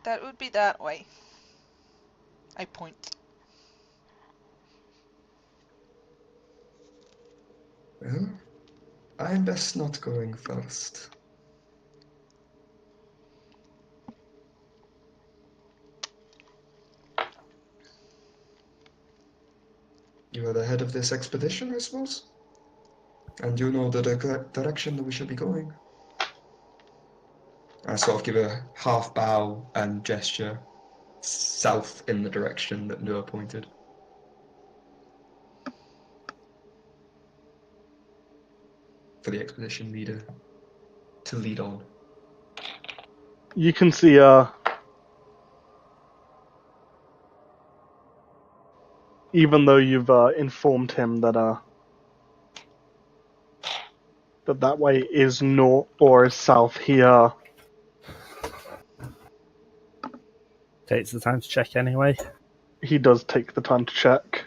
S3: That would be that way. I point.
S2: Well, I'm best not going first. You are the head of this expedition, I suppose? And you know the direction that we should be going? I sort of give a half bow and gesture south in the direction that Noah pointed. For the expedition leader to lead on.
S4: You can see even though you've informed him that that way is north or is south, he
S1: Takes the time to check anyway.
S4: he does take the time to check.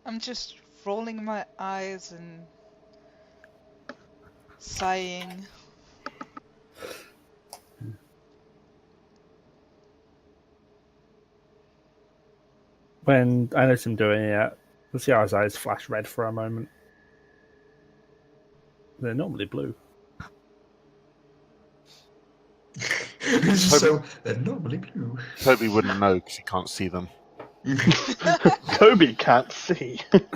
S3: I'm just rolling my eyes and sighing.
S1: When I notice him doing it, the CR's eyes flash red for a moment. They're normally blue.
S2: It's just so they're normally blue.
S5: Toby wouldn't know because he can't see them.
S4: Toby can't see. But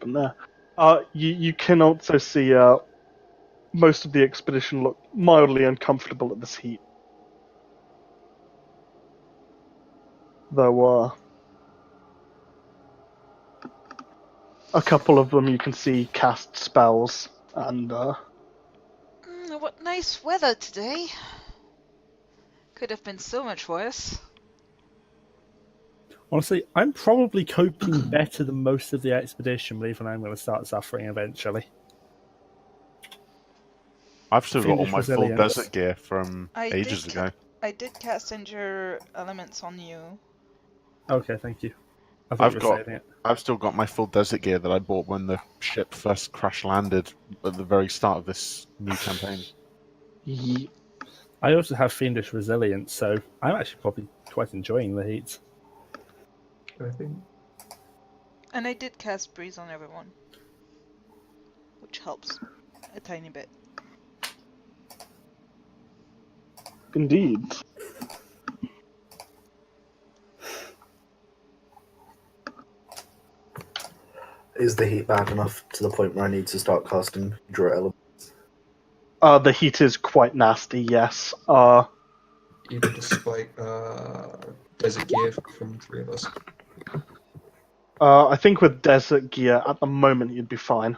S4: no. You can also see most of the expedition look mildly uncomfortable at this heat. Though a couple of them you can see cast spells and
S3: What nice weather today. Could have been so much worse.
S1: Honestly, I'm probably coping better than most of the expedition, but even I'm going to start suffering eventually.
S5: I've still got all
S1: Fiendish
S5: my full
S1: resilience.
S5: desert gear from ages ago.
S3: I did cast Endure Elements on you.
S1: Okay, thank you. I thought you were saving it.
S5: I've still got my full desert gear that I bought when the ship first crash landed at the very start of this new campaign.
S1: I also have Fiendish resilience, so I'm actually probably quite enjoying the heat.
S2: I think.
S3: And I did cast Breeze on everyone. Which helps a tiny bit.
S4: indeed.
S8: Is the heat bad enough to the point where I need to start casting draw elements?
S4: The heat is quite nasty, yes.
S2: Even despite desert gear from three of us.
S4: I think with desert gear, at the moment, you'd be fine.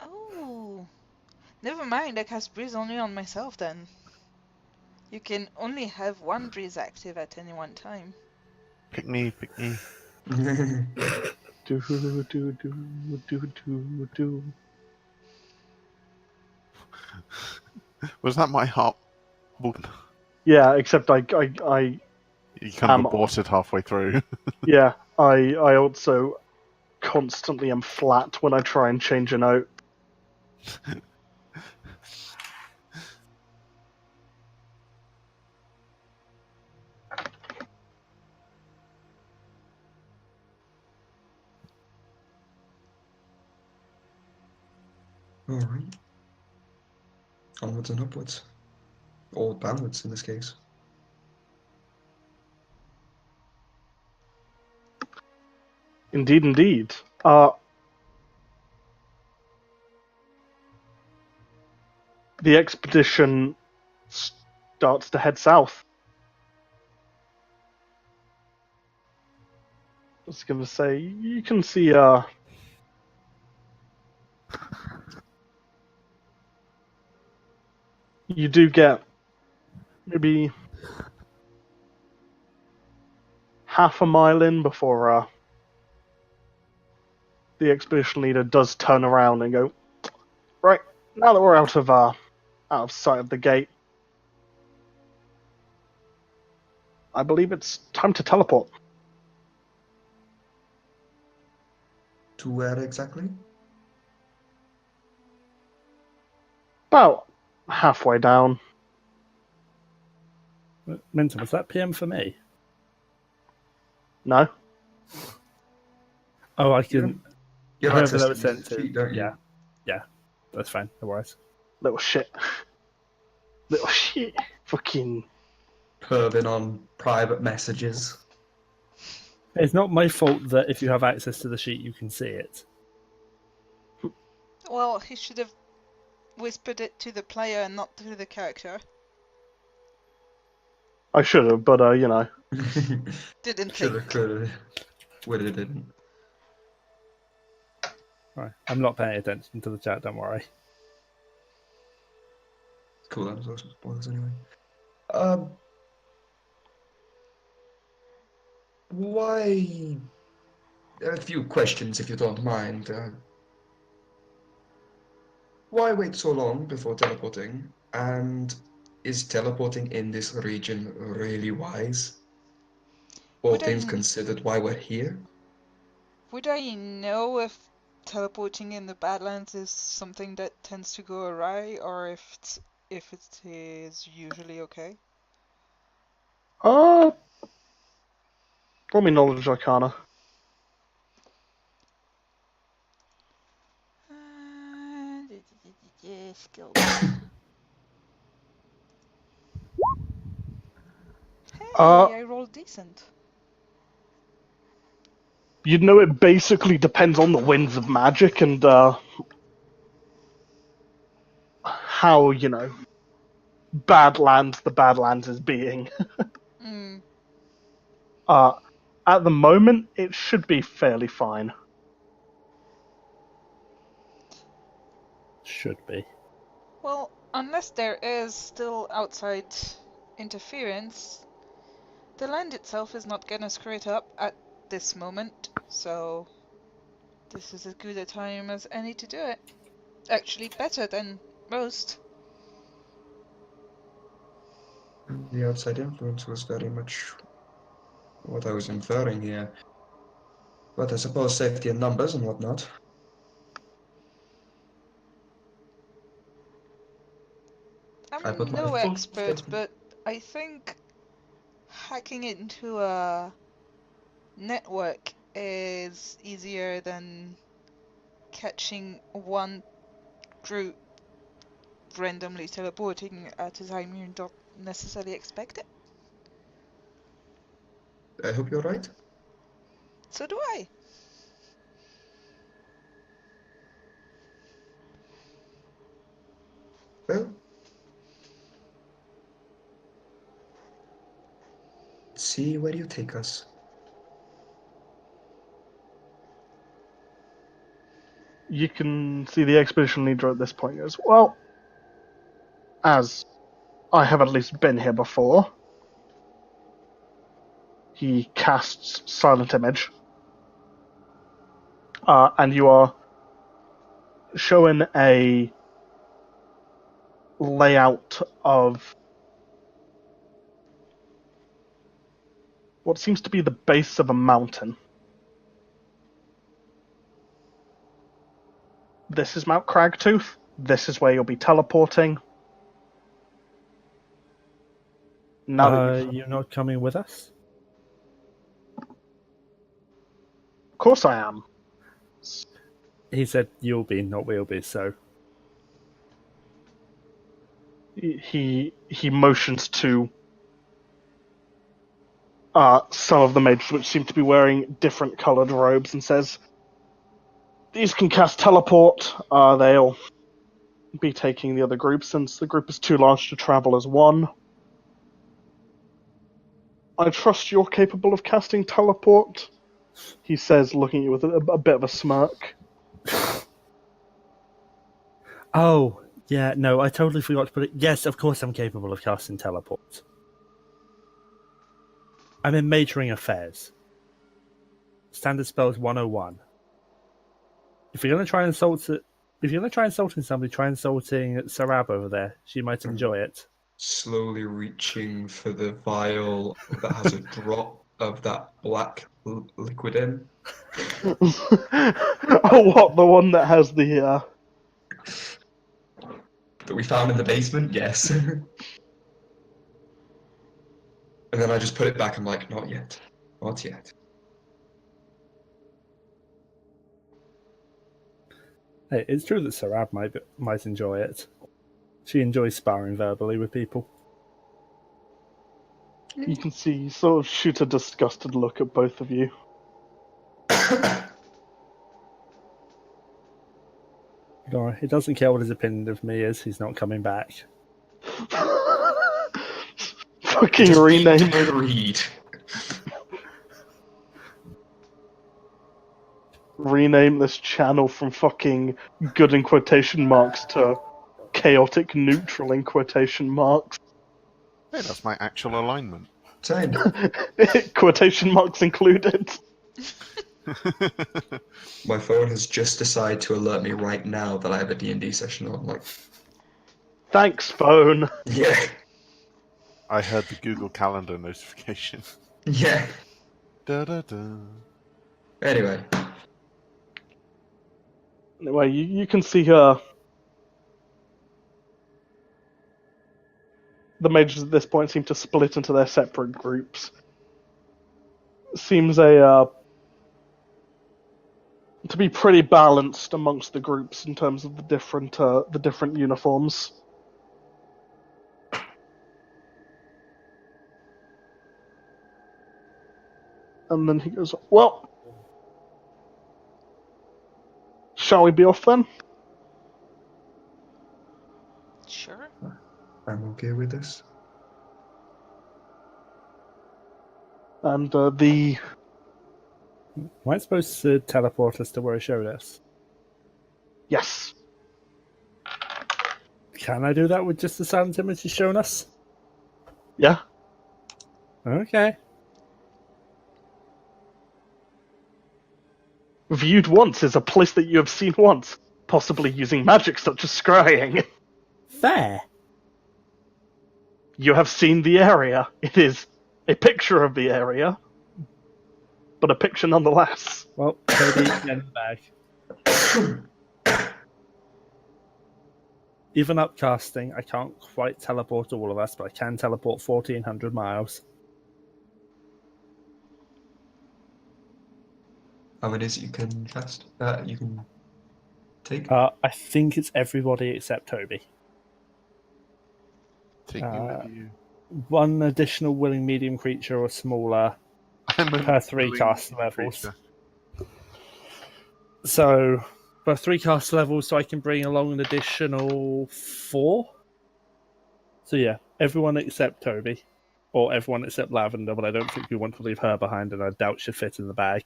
S3: Oh, never mind. I cast Breeze only on myself then. You can only have one Breeze active at any one time.
S5: Pick me, pick me.
S4: Do, do, do, do, do.
S5: Was that my heart?
S4: Yeah, except I
S5: You kind of aborted halfway through.
S4: yeah, I also constantly am flat when I try and change a note.
S2: Alright. Onwards and upwards. Or downwards in this case.
S4: Indeed, indeed. the expedition starts to head south. I was going to say, you can see you do get maybe half a mile in before the expedition leader does turn around and go, right, now that we're out of sight of the gate, I believe it's time to teleport.
S2: To where exactly?
S4: About halfway down.
S1: Minton, was that PM for me?
S4: No?
S1: Oh, I can.
S2: You have
S1: Whoever
S2: access
S1: that
S2: to
S1: was
S2: the
S1: sent to.
S2: sheet, don't you?
S1: Yeah, that's fine. No worries.
S4: Little shit. Little shit. Fucking.
S2: Perving on private messages.
S1: It's not my fault that if you have access to the sheet, you can see it.
S3: Well, he should have whispered it to the player and not to the character.
S4: I should have, but you know.
S3: Didn't
S2: Should
S3: think.
S2: have clearly. Would have didn't.
S1: Right. I'm not paying attention to the chat, don't worry.
S2: Cool, that was awesome spoilers anyway. Why? A few questions, if you don't mind. Why wait so long before teleporting? And is teleporting in this region really wise? All
S3: Would
S2: things
S3: I
S2: considered, why we're here?
S3: would I know if teleporting in the Badlands is something that tends to go awry, or if it is usually okay?
S4: Roll me knowledge arcana.
S3: Skill. Hey, I rolled decent.
S4: You'd know it basically depends on the winds of magic and how, you know, the Badlands is being.
S3: Mm.
S4: At the moment, it should be fairly fine.
S1: Should be.
S3: Well, unless there is still outside interference, the land itself is not gonna screw it up at this moment, so this is as good a time as any to do it. Actually, better than most.
S2: The outside influence was very much what I was inferring here. But I suppose safety in numbers and whatnot. I put
S3: I'm
S2: my
S3: no
S2: full
S3: expert,
S2: faith in-
S3: but I think hacking into a network is easier than catching one group randomly teleporting at a time you don't necessarily expect it.
S2: I hope you're right.
S3: So do I.
S2: Well, let's see where you take us.
S4: You can see the expedition leader at this point goes, well, as I have at least been here before, he casts Silent Image. And you are shown a layout of what seems to be the base of a mountain. This is Mount Cragtooth. This is where you'll be teleporting. Now that
S1: You're not coming with us?
S4: of course I am.
S1: He said you'll be, not we'll be, so.
S4: He motions to some of the mages which seem to be wearing different coloured robes and says, these can cast teleport. They'll be taking the other group since the group is too large to travel as one. I trust you're capable of casting teleport, he says, looking at you with a bit of a smirk.
S1: Oh, yeah, no, I totally forgot to put it. Yes, of course I'm capable of casting teleport. I'm in majoring affairs. Standard spells 101. If you're going to try insulting somebody, try insulting Sarab over there. She might enjoy it.
S2: Slowly reaching for the vial that has a drop of that black liquid in.
S4: Oh, what? The one that has the,
S2: That we found in the basement? Yes. And then I just put it back. I'm like, not yet. Not yet.
S1: Hey, it's true that Sarab might enjoy it. She enjoys sparring verbally with people.
S4: You can see he sort of shoot a disgusted look at both of you.
S1: Laura, he doesn't care what his opinion of me is. He's not coming back.
S4: Fucking
S2: Just
S4: rename
S2: agreed.
S4: rename this channel from fucking good in quotation marks to chaotic neutral in quotation marks.
S5: Hey, that's my actual alignment.
S2: Same.
S4: Quotation marks included.
S2: My phone has just decided to alert me right now that I have a D&D session on. Like,
S4: Thanks, phone.
S2: yeah.
S5: I heard the Google Calendar notification.
S2: Yeah.
S5: Da da da.
S2: Anyway.
S4: Anyway, you can see her. The mages at this point seem to split into their separate groups. Seems to be pretty balanced amongst the groups in terms of the different uniforms. And then he goes, well, shall we be off then?
S3: Sure.
S2: I'm okay with this.
S4: And the...
S1: Am I supposed to teleport us to where he showed us?
S4: Yes.
S1: Can I do that with just the silent image he's shown us?
S4: Yeah.
S1: Okay.
S4: Viewed once is a place that you have seen once, possibly using magic such as scrying.
S1: Fair.
S4: You have seen the area. It is a picture of the area, but a picture nonetheless.
S1: Well, Toby, get in the bag. Even upcasting, I can't quite teleport all of us, but I can teleport 1,400 miles.
S2: How many is it you can cast? You can take?
S1: I think it's everybody except Toby.
S5: Take me with you.
S1: One additional willing medium creature or smaller
S5: I'm a
S1: per 3
S5: willing
S1: cast levels.
S5: creature.
S1: So, per 3 cast levels, so I can bring along an additional 4. So yeah, everyone except Toby. Or everyone except Lavender, but I don't think we want to leave her behind, and I doubt she'll fit in the bag.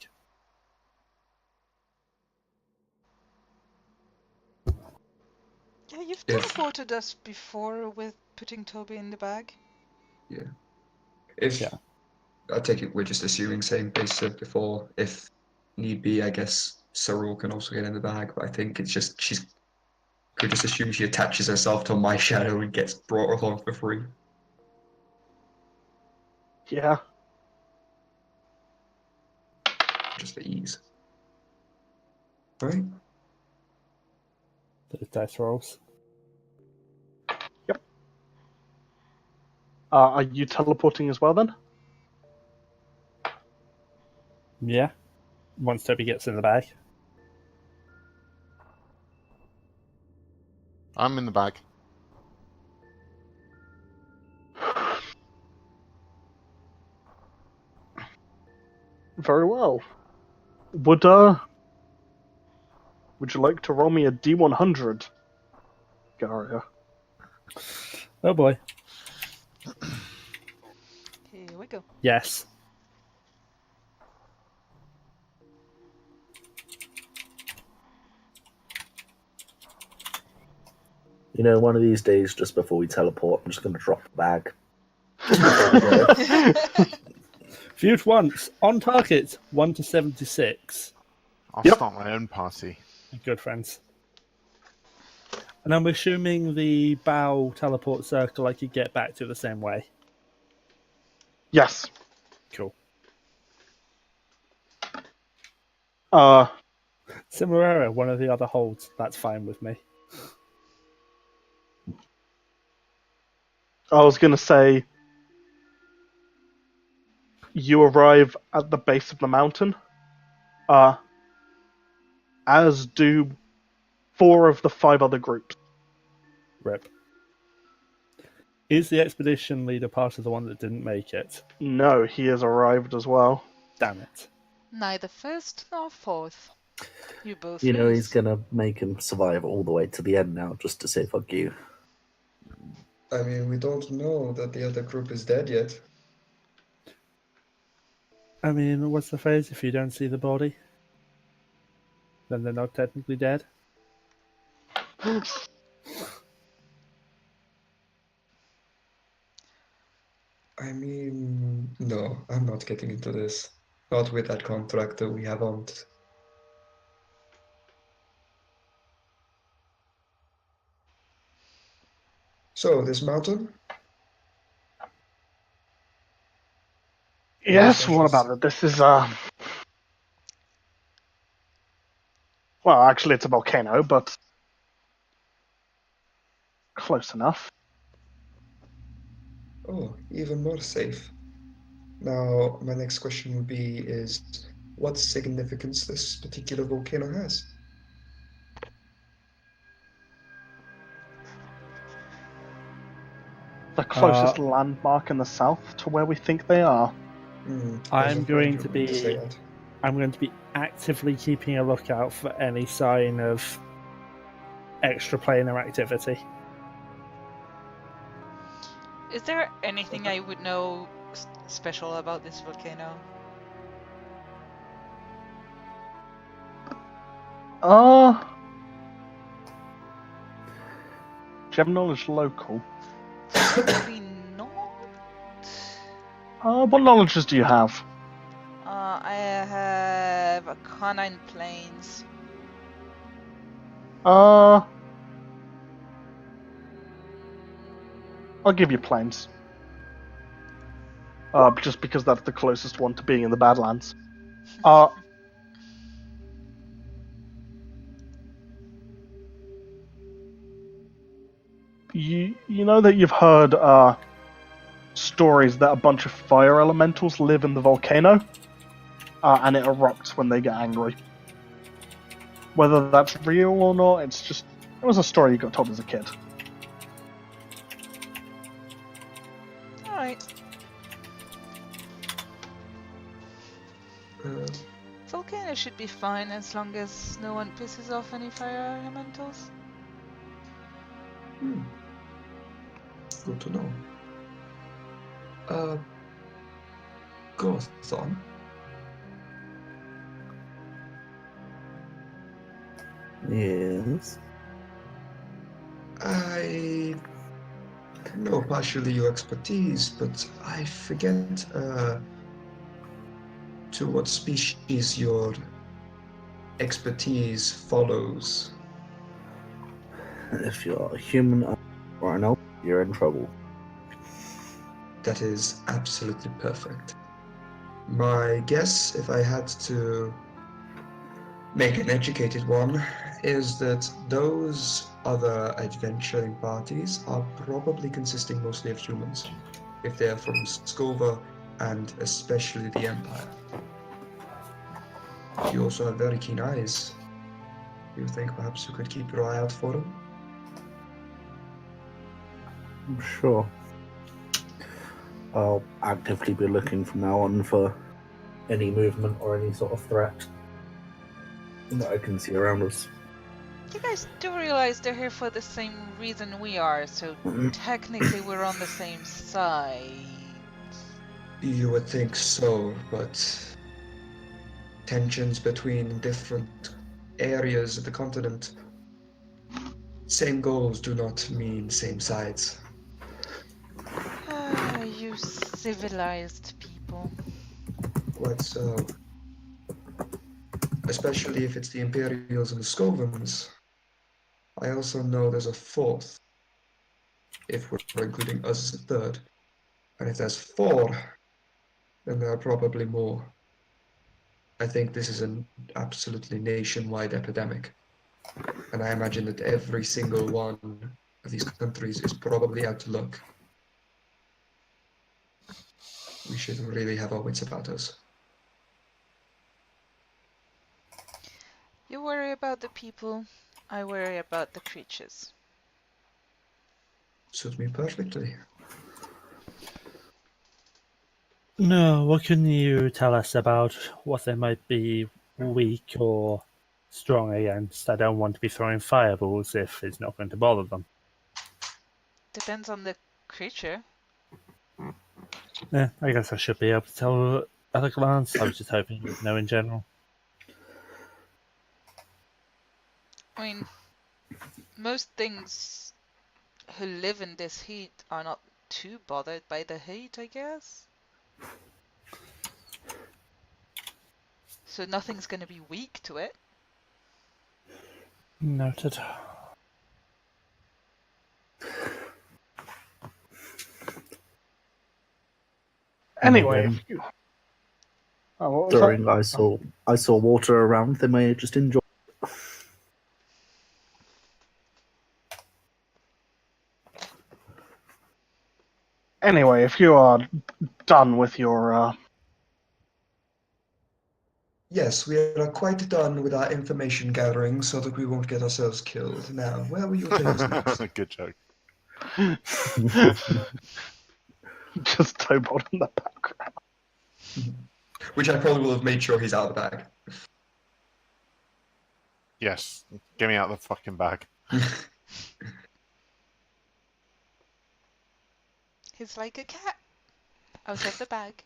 S3: Yeah, you've
S2: If-
S3: teleported us before with putting Toby in the bag.
S2: Yeah. If
S1: Yeah.
S2: I take it we're just assuming same basis as before. If need be, I guess Cyril can also get in the bag, but I think it's just could just assume she attaches herself to my shadow and gets brought along for free.
S4: Yeah.
S2: Just for ease. Right?
S1: Those dice rolls.
S4: Yep. Are you teleporting as well then?
S1: Yeah. Once Toby gets in the bag.
S5: I'm in the bag.
S4: Very well. Would you like to roll me a D100? Garia.
S1: Oh boy.
S3: Here we go.
S1: Yes.
S8: You know, one of these days, just before we teleport, I'm just going to drop a bag.
S1: Viewed once. On target. 1 to 76.
S5: I'll
S4: Yep.
S5: start my own party.
S1: Good friends. And I'm assuming the bow teleport circle I could get back to the same way.
S4: Yes.
S1: Cool. Similar area, one of the other holds. That's fine with me.
S4: I was going to say, you arrive at the base of the mountain, as do 4 of the 5 other groups.
S1: Rip. Is the expedition leader part of the one that didn't make it?
S4: No, he has arrived as well.
S1: Damn it.
S3: Neither first nor fourth. You both
S8: You know,
S3: lose.
S8: he's going to make him survive all the way to the end now, just to say fuck you.
S2: I mean, we don't know that the other group is dead yet.
S1: I mean, what's the phrase? If you don't see the body, then they're not technically dead.
S2: I mean, no, I'm not getting into this. Not with that contract that we have on. So, this mountain?
S4: Yes, what about it? This is, well, actually it's a volcano, but close enough.
S2: Oh, even more safe. Now, my next question would be is what significance this particular volcano has?
S4: The closest landmark in the south to where we think they are.
S1: I'm going to
S2: to say
S1: be
S2: that.
S1: I'm going to be actively keeping a lookout for any sign of extraplanar activity.
S3: Is there anything I would know special about this volcano?
S4: Do you have knowledge local?
S3: Probably not.
S4: What knowledges do you have?
S3: I have a canine planes.
S4: I'll give you plains. Just because that's the closest one to being in the Badlands. You know that you've heard stories that a bunch of fire elementals live in the volcano, and it erupts when they get angry. Whether that's real or not, it was a story you got told as a kid.
S3: Alright. Volcano should be fine as long as no one pisses off any fire elementals.
S2: Good to know. Gothon?
S8: Yes.
S2: I know partially your expertise, but I forget to what species your expertise follows.
S8: If you're a human or an elf, you're in trouble.
S2: That is absolutely perfect. My guess, if I had to make an educated one, is that those other adventuring parties are probably consisting mostly of humans, if they are from Skova and especially the Empire. You also have very keen eyes. Do you think perhaps you could keep your eye out for them?
S8: I'm sure. I'll actively be looking from now on for any movement or any sort of threat that I can see around us.
S3: You guys do realize they're here for the same reason we are, so technically we're on the same side.
S2: You would think so, but tensions between different areas of the continent. Same goals do not mean same sides.
S3: Ah, you civilized people.
S2: Quite so. Especially if it's the Imperials and the Scovens. I also know there's a fourth, if we're including us as a third. And if there's four, then there are probably more. I think this is an absolutely nationwide epidemic. And I imagine that every single one of these countries is probably out to look. We should really have our wits about us.
S3: You worry about the people, I worry about the creatures.
S2: Suits me perfectly.
S1: No, what can you tell us about what they might be weak or strong against? I don't want to be throwing fireballs if it's not going to bother them.
S3: Depends on the creature.
S1: Yeah, I guess I should be able to tell at a glance. I was just hoping you'd know in general.
S3: I mean, most things who live in this heat are not too bothered by the heat, I guess. So nothing's gonna be weak to it.
S1: Noted.
S4: Anyway,
S8: again,
S4: if you... Oh, what was
S8: During
S4: that?
S8: I saw water around. They may just enjoy.
S4: Anyway, if you are done with your
S2: Yes, we are quite done with our information gathering so that we won't get ourselves killed. Now, where will you take us next?
S5: Good joke.
S4: just Tobot in the background.
S2: Which I probably will have made sure he's out of the bag.
S5: Yes, get me out of the fucking bag.
S3: He's like a cat out of the bag.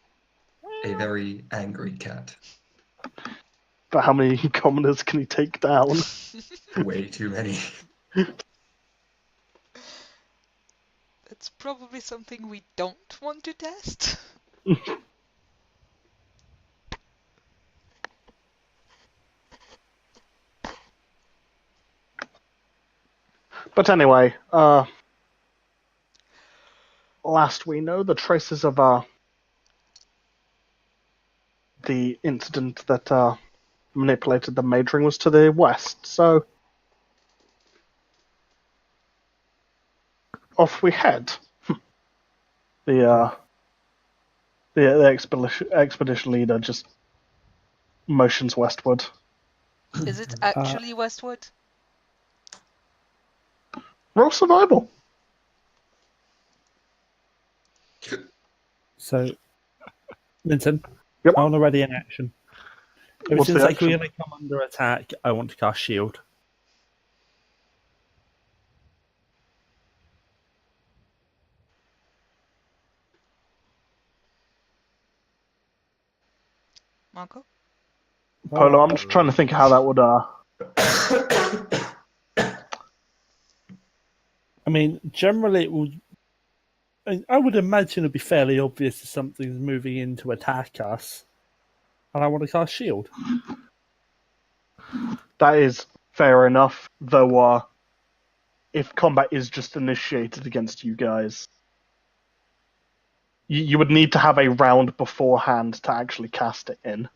S2: A very angry cat.
S4: But how many commoners can he take down?
S2: Way too many.
S3: That's probably something we don't want to test.
S4: But anyway, last we know, the traces of the incident that manipulated the majoring was to the west, so off we head. The expedition leader just motions westward.
S3: Is it actually westward?
S4: Roll survival.
S1: So, Vincent,
S4: Yep.
S1: I'm already in action. Ever
S4: What's
S1: since
S4: the
S1: I
S4: action?
S1: clearly come under attack, I want to cast shield.
S3: Marco?
S4: Polo, I'm just trying to think how that would
S1: I mean, generally, it would. I would imagine it'd be fairly obvious if something's moving in to attack us, and I want to cast shield.
S4: That is fair enough, though if combat is just initiated against you guys, you would need to have a round beforehand to actually cast it in.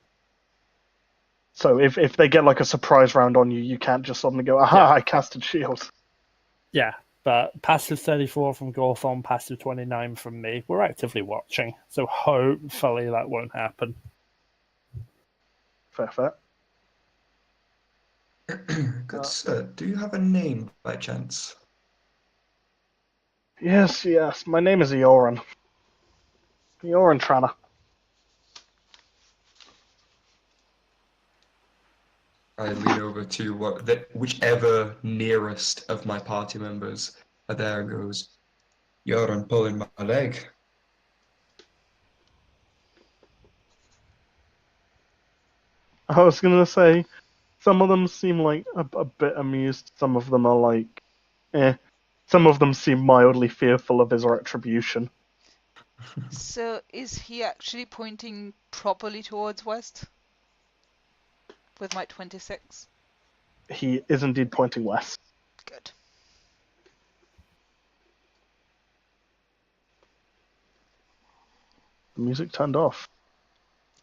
S4: So if they get like a surprise round on you, you can't just suddenly go, aha,
S1: Yeah.
S4: I casted shield.
S1: Yeah, but passive 34 from Gorthon, passive 29 from me. We're actively watching, so hopefully that won't happen.
S4: Fair.
S2: Good sir, do you have a name by chance?
S4: Yes, my name is Eoran. Eoran Tranner.
S2: I lean over to whichever nearest of my party members are there and goes, "You're pulling my leg."
S4: I was gonna say, some of them seem like a bit amused. Some of them are like, eh. Some of them seem mildly fearful of his retribution.
S3: So is he actually pointing properly towards west? With my 26?
S4: He is indeed pointing west.
S3: Good.
S4: The music turned off.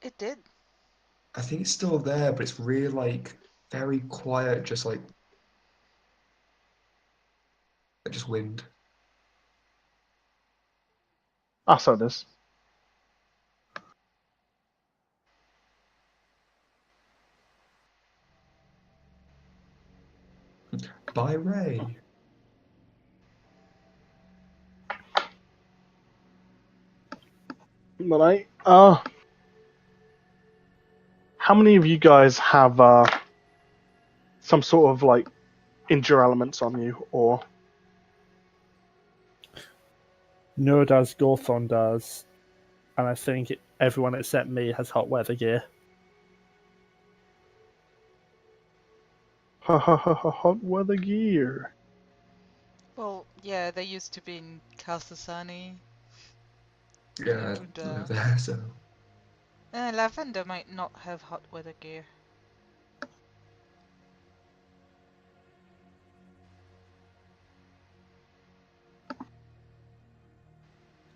S3: It did.
S2: I think it's still there, but it's really like very quiet, just like just wind.
S4: Ah, so it is.
S2: Bye, Ray.
S4: But how many of you guys have some sort of like injure elements on you, or
S1: No does, Gorthon does, and I think everyone except me has hot weather gear.
S4: hot weather gear?
S3: Well, yeah, they used to be in Calcasani.
S2: Yeah,
S3: And,
S2: I live there, so.
S3: Lavender might not have hot weather gear.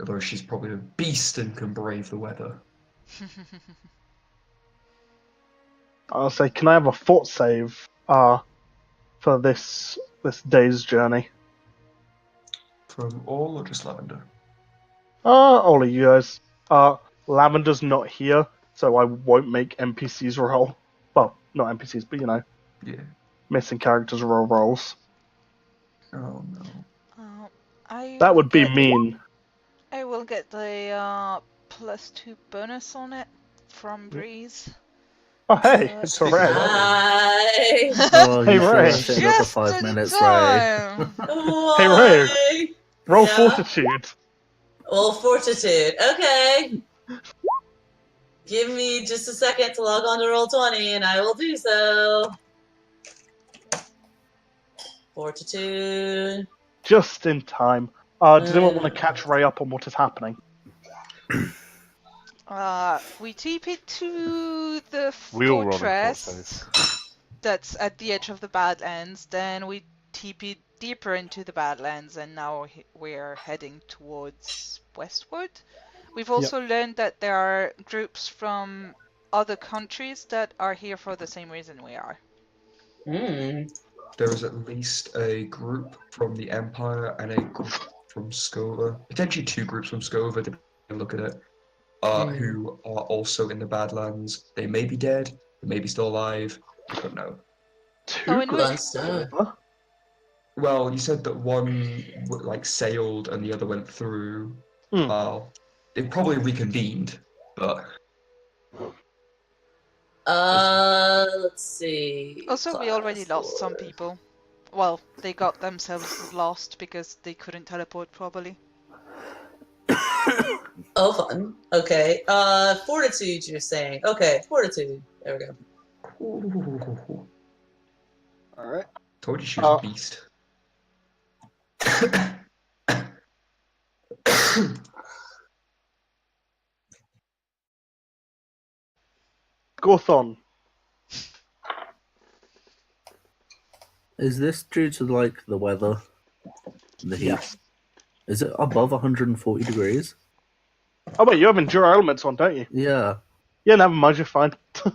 S2: Although she's probably a beast and can brave the weather.
S4: I'll say, can I have a fort save for this day's journey?
S2: From all or just Lavender?
S4: All of you guys. Lavender's not here, so I won't make NPCs roll. Well, not NPCs, but you know,
S2: Yeah.
S4: missing characters roll rolls.
S2: Oh no.
S4: That would be mean.
S3: I will get the +2 bonus on it from Breeze.
S4: Oh hey, it's a
S2: Speak of
S4: Ray.
S6: Why?
S7: Oh,
S4: Hey,
S7: you should
S4: Ray.
S7: have stayed another
S3: Just
S7: 5
S3: in
S7: minutes, Ray.
S3: time.
S4: Hey, Ray.
S6: Why?
S4: Roll
S6: Yeah.
S4: fortitude.
S6: Well, fortitude. Okay. Give me just a second to log on to Roll20 and I will do so. Fortitude.
S4: Just in time. Does anyone want to catch Ray up on what is happening?
S3: We TP'd to the
S5: We all rolled in
S3: fortress that's at the edge of the Badlands. Then we TP'd deeper into the Badlands, and now we're heading towards westward. We've also learned that there are groups from other countries that are here for the same reason we are.
S2: There is at least a group from the Empire and a group from Scova. Potentially 2 groups from Scova, depending on how you look at it. Who are also in the Badlands. They may be dead, they may be still alive. I don't know.
S4: Two
S3: in
S4: groups.
S2: Well, you said that one like sailed and the other went through. They probably reconvened, but
S6: let's see.
S3: Also, we already lost some people. Well, they got themselves lost because they couldn't teleport properly.
S6: Oh, fun. Okay. Fortitude, you're saying. Okay, fortitude. There we go.
S2: ooh,
S4: Alright.
S2: told you she was a beast.
S4: Gorthon.
S7: Is this due to like the weather? The heat?
S4: Yes.
S7: Is it above 140 degrees?
S4: Oh wait, you have endure elements on, don't you?
S7: Yeah.
S4: Yeah, never mind, you're fine.
S7: I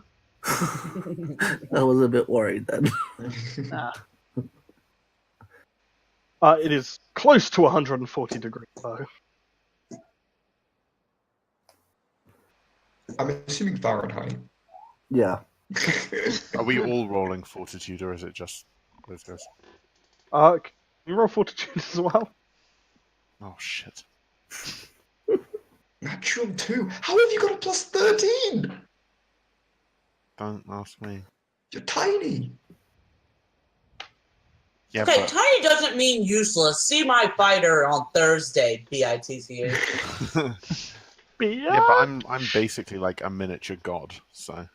S7: was a bit worried then.
S4: It is close to 140 degrees though.
S2: I'm assuming Fahrenheit.
S8: Yeah.
S5: Are we all rolling fortitude, or is it just those guys?
S4: Can you roll fortitude as well?
S5: Oh shit!
S2: Natural 2. How have you got a +13?
S5: Don't ask me.
S2: You're tiny.
S5: Yeah,
S6: Okay,
S5: but
S6: tiny doesn't mean useless. See my fighter on Thursday, BITCH.
S5: yeah, but I'm basically like a miniature god, so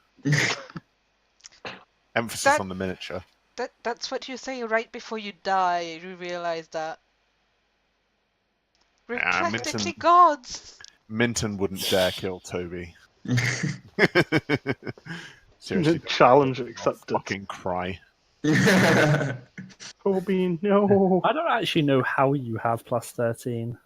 S5: emphasis
S3: That-
S5: on the miniature.
S3: That's what you say right before you die. You realize that. We're
S5: Yeah,
S3: practically gods.
S5: Minton wouldn't dare kill Toby. Seriously, don't
S4: Challenge
S5: I'll
S4: accepted.
S5: fucking cry.
S4: Toby, no.
S1: I don't actually know how you have plus 13.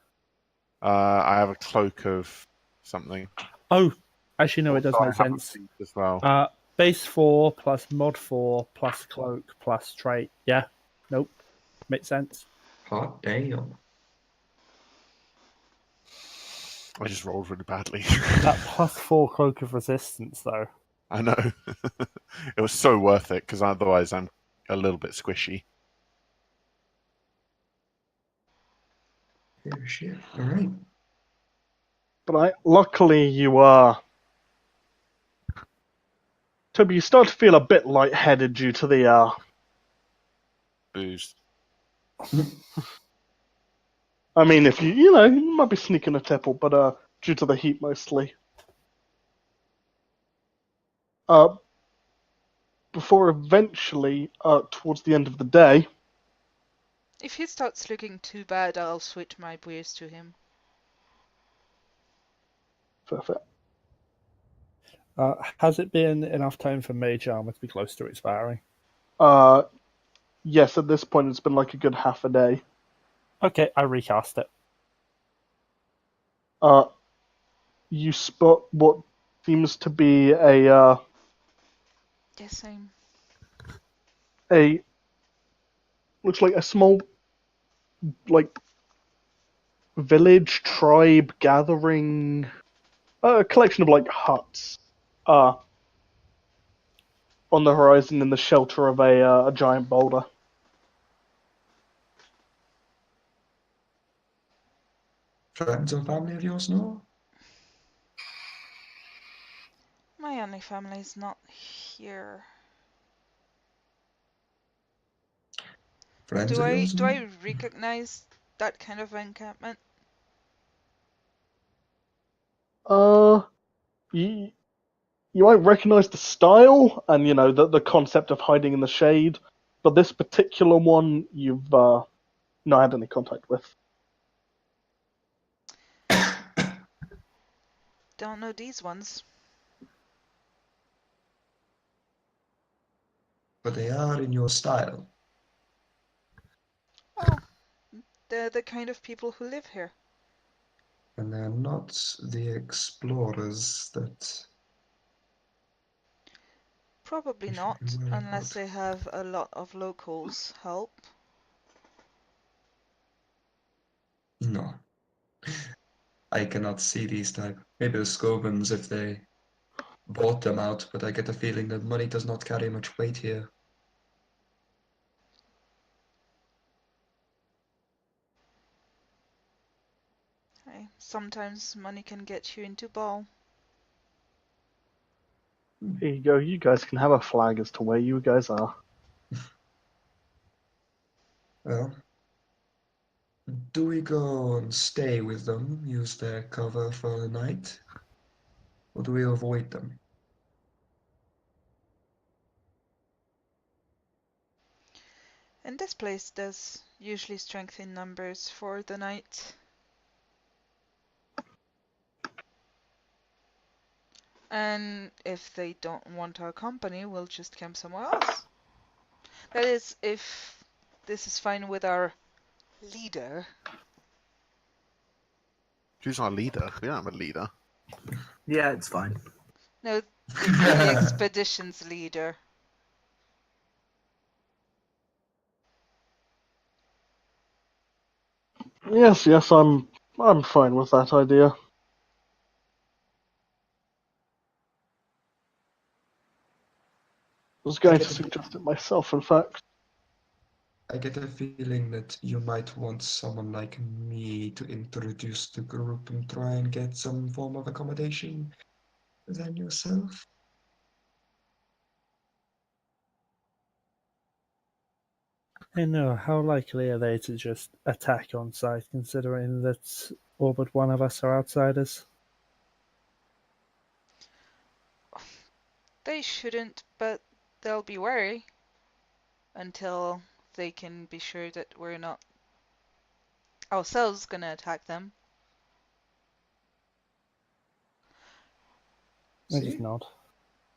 S5: I have a cloak of something.
S1: Oh, actually, no, it does
S5: Also,
S1: make
S5: I have a
S1: sense.
S5: feat as well.
S1: Base 4 plus mod 4 plus cloak plus trait. Yeah, nope, makes sense.
S2: Hot damn.
S5: I just rolled really badly.
S1: That plus 4 cloak of resistance, though.
S5: I know. It was so worth it, because otherwise I'm a little bit squishy.
S2: Oh shit. Alright.
S4: But luckily you are. Toby, you start to feel a bit lightheaded due to the
S5: Booze.
S4: I mean, if you might be sneaking a tipple, but due to the heat mostly. Before eventually, towards the end of the day,
S3: If he starts looking too bad, I'll switch my beers to him.
S4: perfect.
S1: Has it been enough time for mage armor to be close to expiring?
S4: Yes, at this point it's been like a good half a day.
S1: Okay, I recast it.
S4: You spot what seems to be
S3: Yes, same.
S4: a looks like a small like village tribe gathering, a collection of like huts, on the horizon in the shelter of a giant boulder.
S2: Friends or family of yours, no?
S3: My only family is not here.
S2: Friends
S3: Do
S2: of
S3: I
S2: yours,
S3: do
S2: no?
S3: I recognize that kind of encampment?
S4: You, you might recognize the style and the concept of hiding in the shade, but this particular one you've not had any contact with.
S3: Don't know these ones.
S2: But they are in your style.
S3: Oh, they're the kind of people who live here.
S2: And they're not the explorers that
S3: Probably
S2: we should
S3: not,
S2: be worried
S3: unless
S2: about.
S3: they have a lot of locals help.
S2: No. I cannot see these type. Maybe the Scovens if they bought them out, but I get the feeling that money does not carry much weight here.
S3: Hey, sometimes money can get you into ball.
S4: Here you go. You guys can have a flag as to where you guys are.
S2: Well, do we go and stay with them, use their cover for the night? Or do we avoid them?
S3: In this place, there's usually strength in numbers for the night. And if they don't want our company, we'll just camp somewhere else. That is, if this is fine with our leader.
S5: Who's our leader? We don't have a leader.
S7: Yeah, it's fine.
S3: No, the expedition's leader.
S4: Yes, I'm fine with that idea. I was going to suggest it myself, in fact.
S2: I get a feeling that you might want someone like me to introduce the group and try and get some form of accommodation than yourself.
S1: I know, how likely are they to just attack on sight, considering that all but one of us are outsiders?
S3: They shouldn't, but they'll be wary until they can be sure that we're not ourselves gonna attack them.
S1: I just
S2: See?
S1: nod.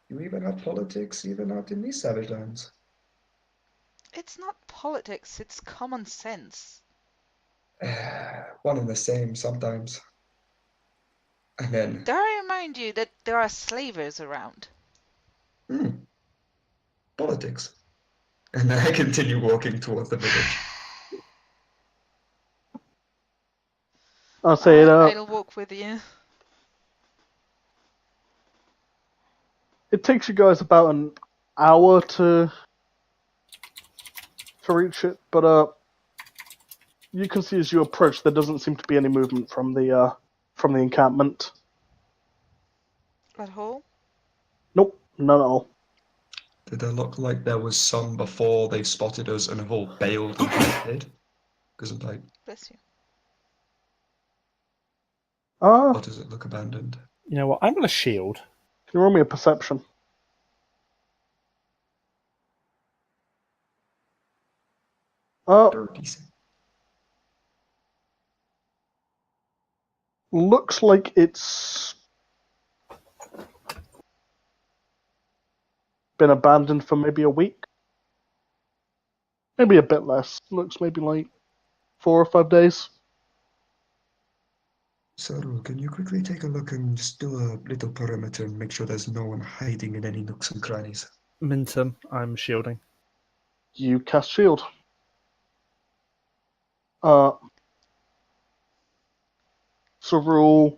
S2: You even have politics even out in these savage lands.
S3: It's not politics, it's common sense.
S2: One and the same sometimes. And then,
S3: Dare I remind you that there are slavers around?
S2: politics. And then I continue walking towards the village.
S4: I'll say it.
S3: I'll walk with you.
S4: It takes you guys about an hour to reach it, but you can see as you approach there doesn't seem to be any movement from the encampment.
S3: At all?
S4: Nope, none at all.
S2: Did it look like there was some before they spotted us and have all bailed and hid? Because I'm like,
S3: Bless you.
S2: or does it look abandoned?
S1: You know what? I'm gonna shield.
S4: Can you roll me a perception?
S2: Decent.
S4: Looks like it's been abandoned for maybe a week. Maybe a bit less. Looks maybe like 4 or 5 days.
S2: Saru, can you quickly take a look and just do a little perimeter and make sure there's no one hiding in any nooks and crannies?
S1: Minton, I'm shielding.
S4: You cast shield. Sarul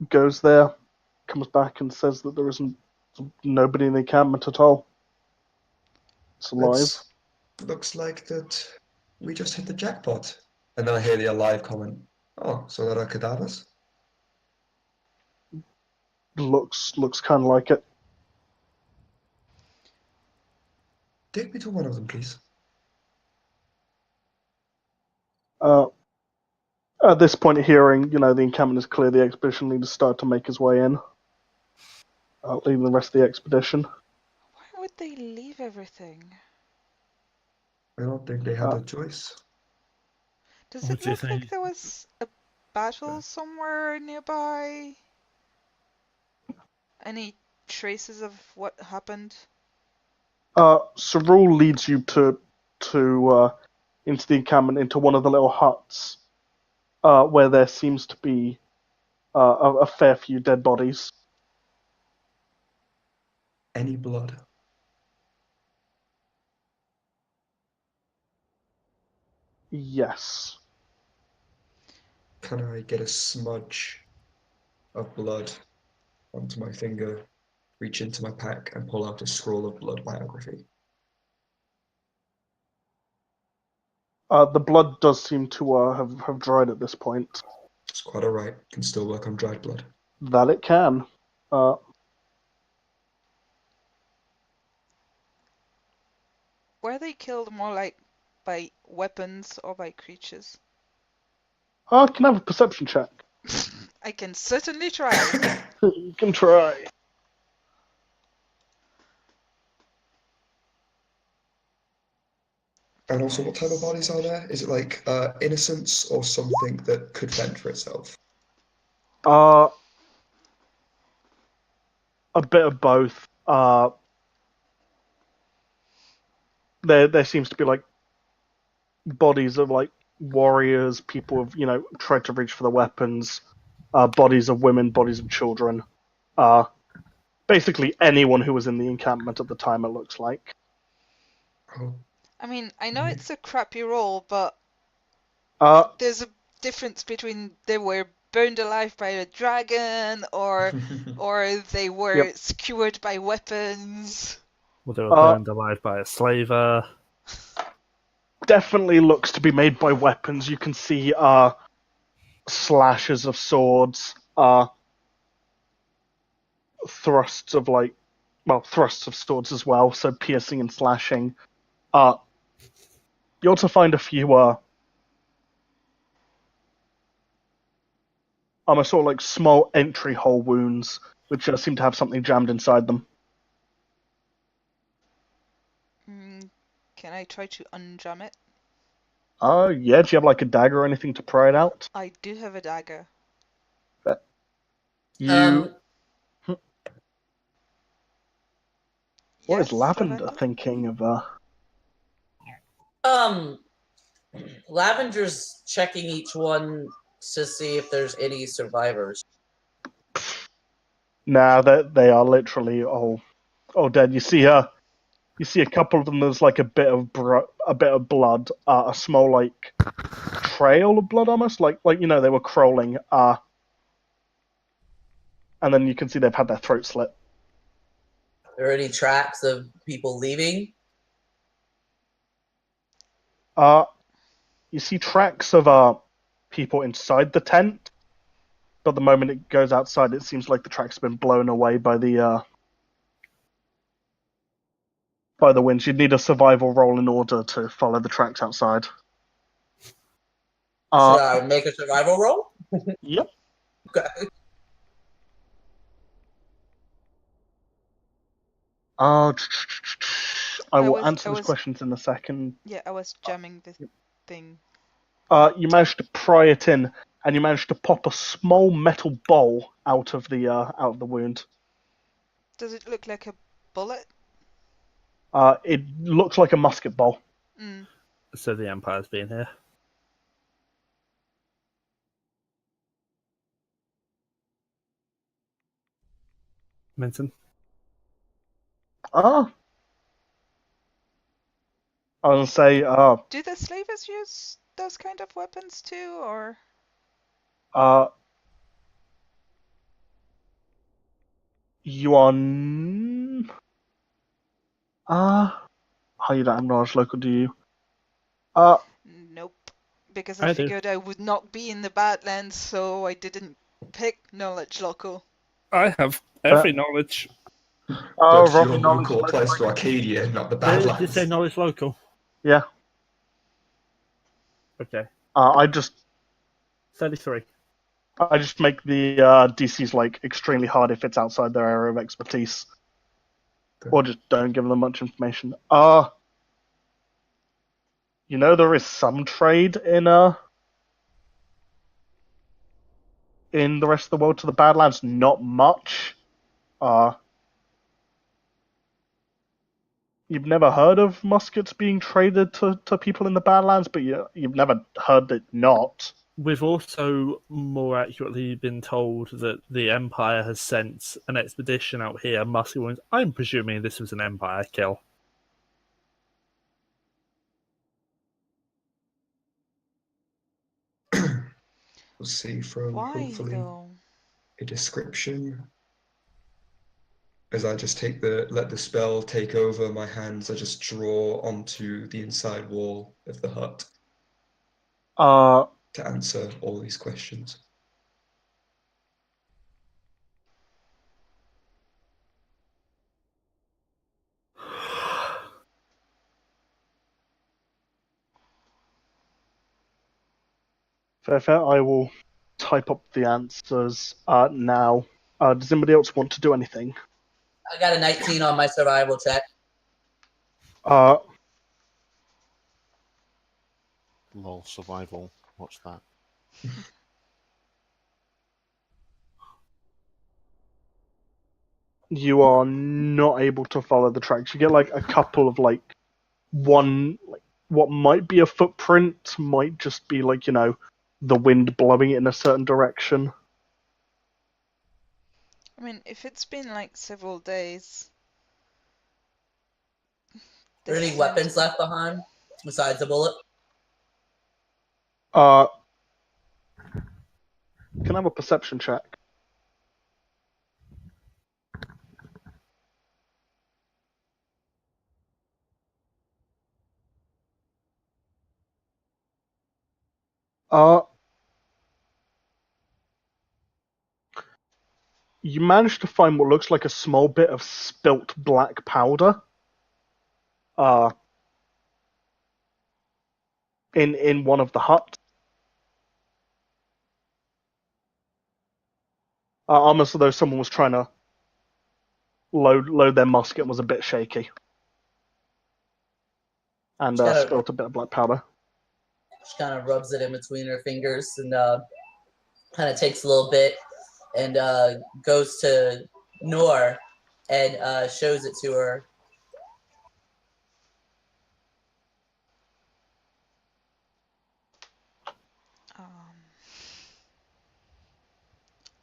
S4: goes there, comes back and says that there isn't nobody in the encampment at all. It's alive.
S2: Looks like that we just hit the jackpot. And then I hear the alive comment. Oh, so there are cadavers?
S4: Looks kind of like it.
S2: Take me to one of them, please.
S4: At this point, hearing the encampment is clear, the expedition leader started to make his way in, leading the rest of the expedition.
S3: Why would they leave everything?
S2: I don't think they had a choice.
S3: Does
S1: What
S3: it
S1: do you
S3: look like
S1: think?
S3: there was a battle somewhere nearby? Any traces of what happened?
S4: Sarul leads you to into the encampment, into one of the little huts, where there seems to be a fair few dead bodies.
S2: Any blood?
S4: Yes.
S2: Can I get a smudge of blood onto my finger, reach into my pack, and pull out a scroll of blood biography?
S4: The blood does seem to have dried at this point.
S2: It's quite alright. Can still work on dried blood.
S4: That it can.
S3: Were they killed more like by weapons or by creatures?
S4: Can I have a perception check?
S3: I can certainly try.
S4: You can try.
S2: And also, what type of bodies are there? Is it like innocence or something that could fend for itself?
S4: A bit of both. There seems to be like bodies of like warriors, people have tried to reach for the weapons, bodies of women, bodies of children, basically anyone who was in the encampment at the time. It looks like.
S2: Oh,
S3: I mean, I know it's a crappy roll, but there's a difference between they were burned alive by a dragon or they were skewered by weapons.
S1: Well, they were burned alive by a slaver.
S4: Definitely looks to be made by weapons. You can see slashes of swords, thrusts of like thrusts of swords as well, so piercing and slashing. You also find a few almost sort of like small entry hole wounds, which seem to have something jammed inside them.
S3: Can I try to unjam it?
S4: Yeah, do you have like a dagger or anything to pry it out?
S3: I do have a dagger.
S4: You. What is
S3: Yes,
S4: Lavender thinking of?
S9: Lavender's checking each one to see if there's any survivors.
S4: Nah, they are literally all dead. You see a couple of them. There's like a bit of blood, a small like trail of blood, almost like they were crawling. And then you can see they've had their throat slit.
S9: Are there any tracks of people leaving?
S4: You see tracks of people inside the tent, but the moment it goes outside, it seems like the track's been blown away by the winds. You'd need a survival roll in order to follow the tracks outside.
S9: Should I make a survival roll?
S4: Yep.
S9: Okay.
S4: I will answer those questions in a second.
S3: Yeah, I was jamming the thing.
S4: You managed to pry it in, and you managed to pop a small metal bowl out of the wound.
S3: Does it look like a bullet?
S4: It looks like a musket ball.
S1: So the Empire's been here. Minton?
S4: I was gonna say,
S3: do the slavers use those kind of weapons too, or?
S4: You are. You don't have knowledge local, do you?
S3: Nope. Because I figured I would not be in the Badlands, so I didn't pick knowledge local.
S1: I have every knowledge.
S2: But your local applies to Arcadia, not the Badlands.
S1: Did you say knowledge local?
S4: Yeah.
S1: Okay.
S4: I just
S1: 33.
S4: I just make the DCs like extremely hard if it's outside their area of expertise, or just don't give them much information. There is some trade in the rest of the world to the Badlands. Not much. You've never heard of muskets being traded to people in the Badlands, but you've never heard it not.
S1: We've also more accurately been told that the Empire has sent an expedition out here, musket wounds. I'm presuming this was an Empire kill.
S2: We'll see from hopefully a description. As I just let the spell take over my hands, I just draw onto the inside wall of the hut to answer all these questions.
S4: Fair. I will type up the answers now. Does anybody else want to do anything?
S9: I got a 19 on my survival check.
S5: Lol, survival. What's that?
S4: You are not able to follow the tracks. You get like a couple of what might be a footprint might just be the wind blowing it in a certain direction.
S3: I mean, if it's been several days.
S9: Are there any weapons left behind besides the bullet?
S4: Can I have a perception check? you manage to find what looks like a small bit of spilt black powder. In one of the huts. Almost as though someone was trying to load their musket and was a bit shaky. And
S9: Shut up.
S4: spilt a bit of black powder.
S9: She kind of rubs it in between her fingers and kind of takes a little bit and goes to Nor and shows it to her.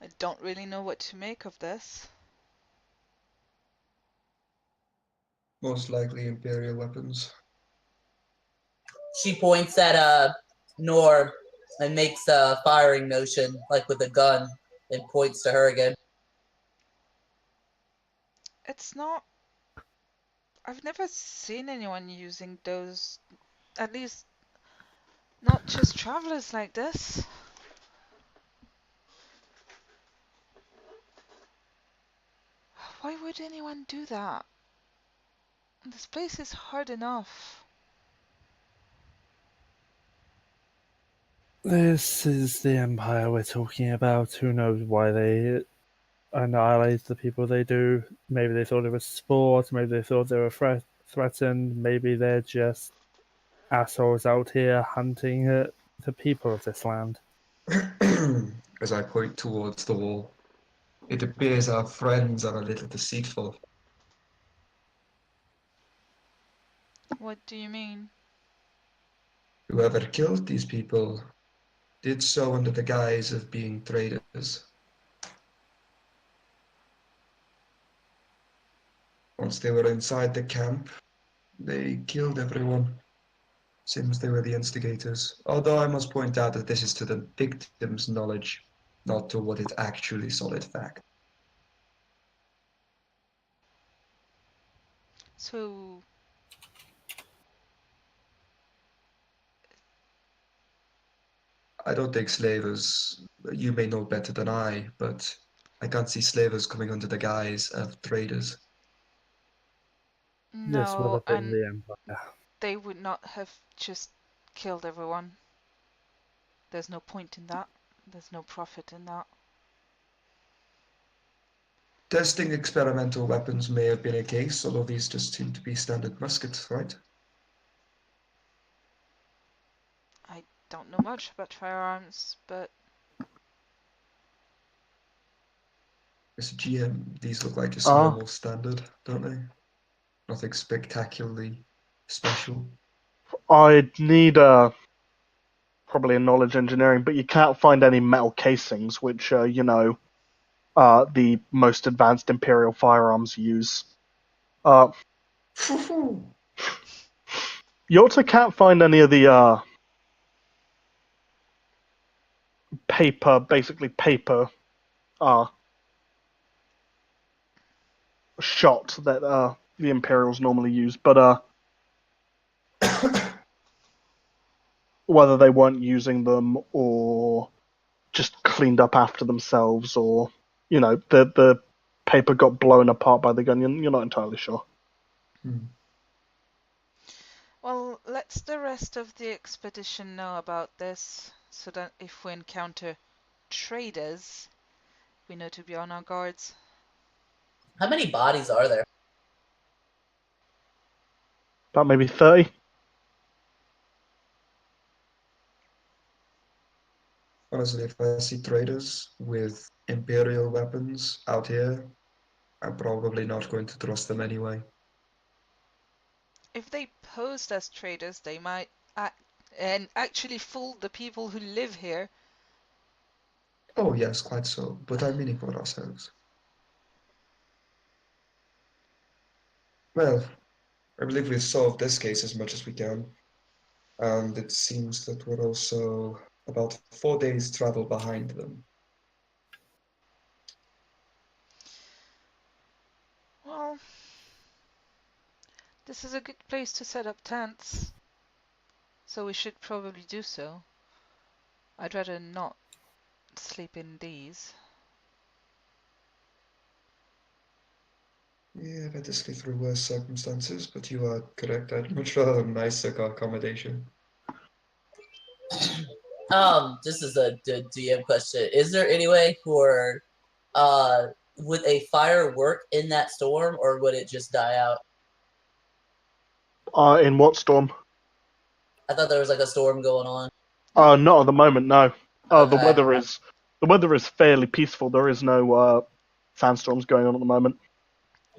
S3: I don't really know what to make of this.
S2: Most likely Imperial weapons.
S9: She points at Nor and makes a firing motion, like with a gun, and points to her again.
S3: It's not... I've never seen anyone using those, at least not just travelers like this. Why would anyone do that? This place is hard enough.
S1: This is the Empire we're talking about. Who knows why they annihilate the people they do? Maybe they thought it was sport, maybe they thought they were threatened, maybe they're just assholes out here hunting the people of this land.
S2: As I point towards the wall. It appears our friends are a little deceitful.
S3: What do you mean?
S2: Whoever killed these people did so under the guise of being traders. Once they were inside the camp, they killed everyone. Seems they were the instigators. Although I must point out that this is to the victim's knowledge, not to what is actually solid fact.
S3: So...
S2: I don't take slavers. You may know better than I, but I can't see slavers coming under the guise of traders.
S1: This would
S3: No,
S1: have been
S3: and
S1: the Empire.
S3: they would not have just killed everyone. There's no point in that. There's no profit in that.
S2: Testing experimental weapons may have been a case, although these just seem to be standard muskets, right?
S3: I don't know much about firearms, but
S2: As a GM, these look like just normal standard, don't they? Nothing spectacularly special.
S4: I'd need probably a knowledge engineering, but you can't find any metal casings, which the most advanced Imperial firearms use. You also can't find any of the basically paper shot that the Imperials normally use, but whether they weren't using them or just cleaned up after themselves, or the paper got blown apart by the gun, you're not entirely sure.
S3: well, let's the rest of the expedition know about this, so that if we encounter traders, we know to be on our guards.
S9: How many bodies are there?
S4: About maybe 30.
S2: Honestly, if I see traders with Imperial weapons out here, I'm probably not going to trust them anyway.
S3: If they posed as traders, they might actually fool the people who live here.
S2: Oh yes, quite so, but I'm meaning for ourselves. Well, I believe we've solved this case as much as we can. And it seems that we're also about 4 days travel behind them.
S3: Well, this is a good place to set up tents, so we should probably do so. I'd rather not sleep in these.
S2: Yeah, I've had to sleep through worse circumstances, but you are correct. I'd much rather a nicer accommodation.
S9: This is a DM question. Is there any way for, would a fire work in that storm, or would it just die out?
S4: In what storm?
S9: I thought there was like a storm going on.
S4: Not at the moment, no.
S9: Okay.
S4: The weather is fairly peaceful. There is no sandstorms going on at the moment.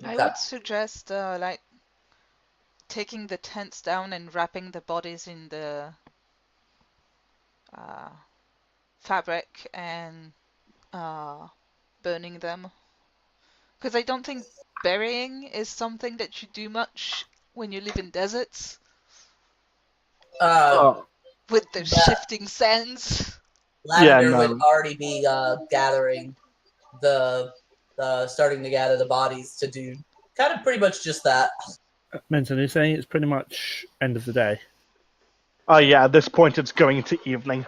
S3: I
S9: Okay.
S3: would suggest like taking the tents down and wrapping the bodies in the fabric and burning them. Because I don't think burying is something that you do much when you live in deserts
S9: Uh,
S3: with the
S9: Yeah.
S3: shifting sands.
S9: Lavender
S4: Yeah,
S9: would
S4: no.
S9: already be gathering starting to gather the bodies to do kind of pretty much just that.
S1: Minton, you're saying it's pretty much end of the day.
S4: Yeah, at this point it's going into evening.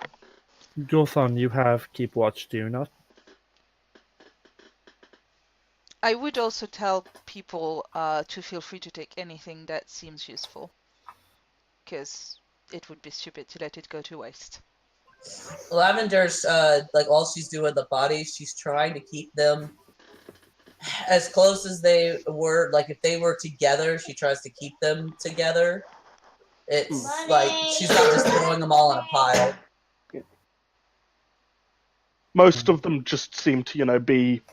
S1: Gorthon, you have keep watch, do you not?
S3: I would also tell people to feel free to take anything that seems useful, because it would be stupid to let it go to waste.
S9: Lavender's like all she's doing with the bodies, she's trying to keep them as close as they were. Like if they were together, she tries to keep them together. It's like she's not just throwing them all in a pile.
S4: Most of them just seem to, be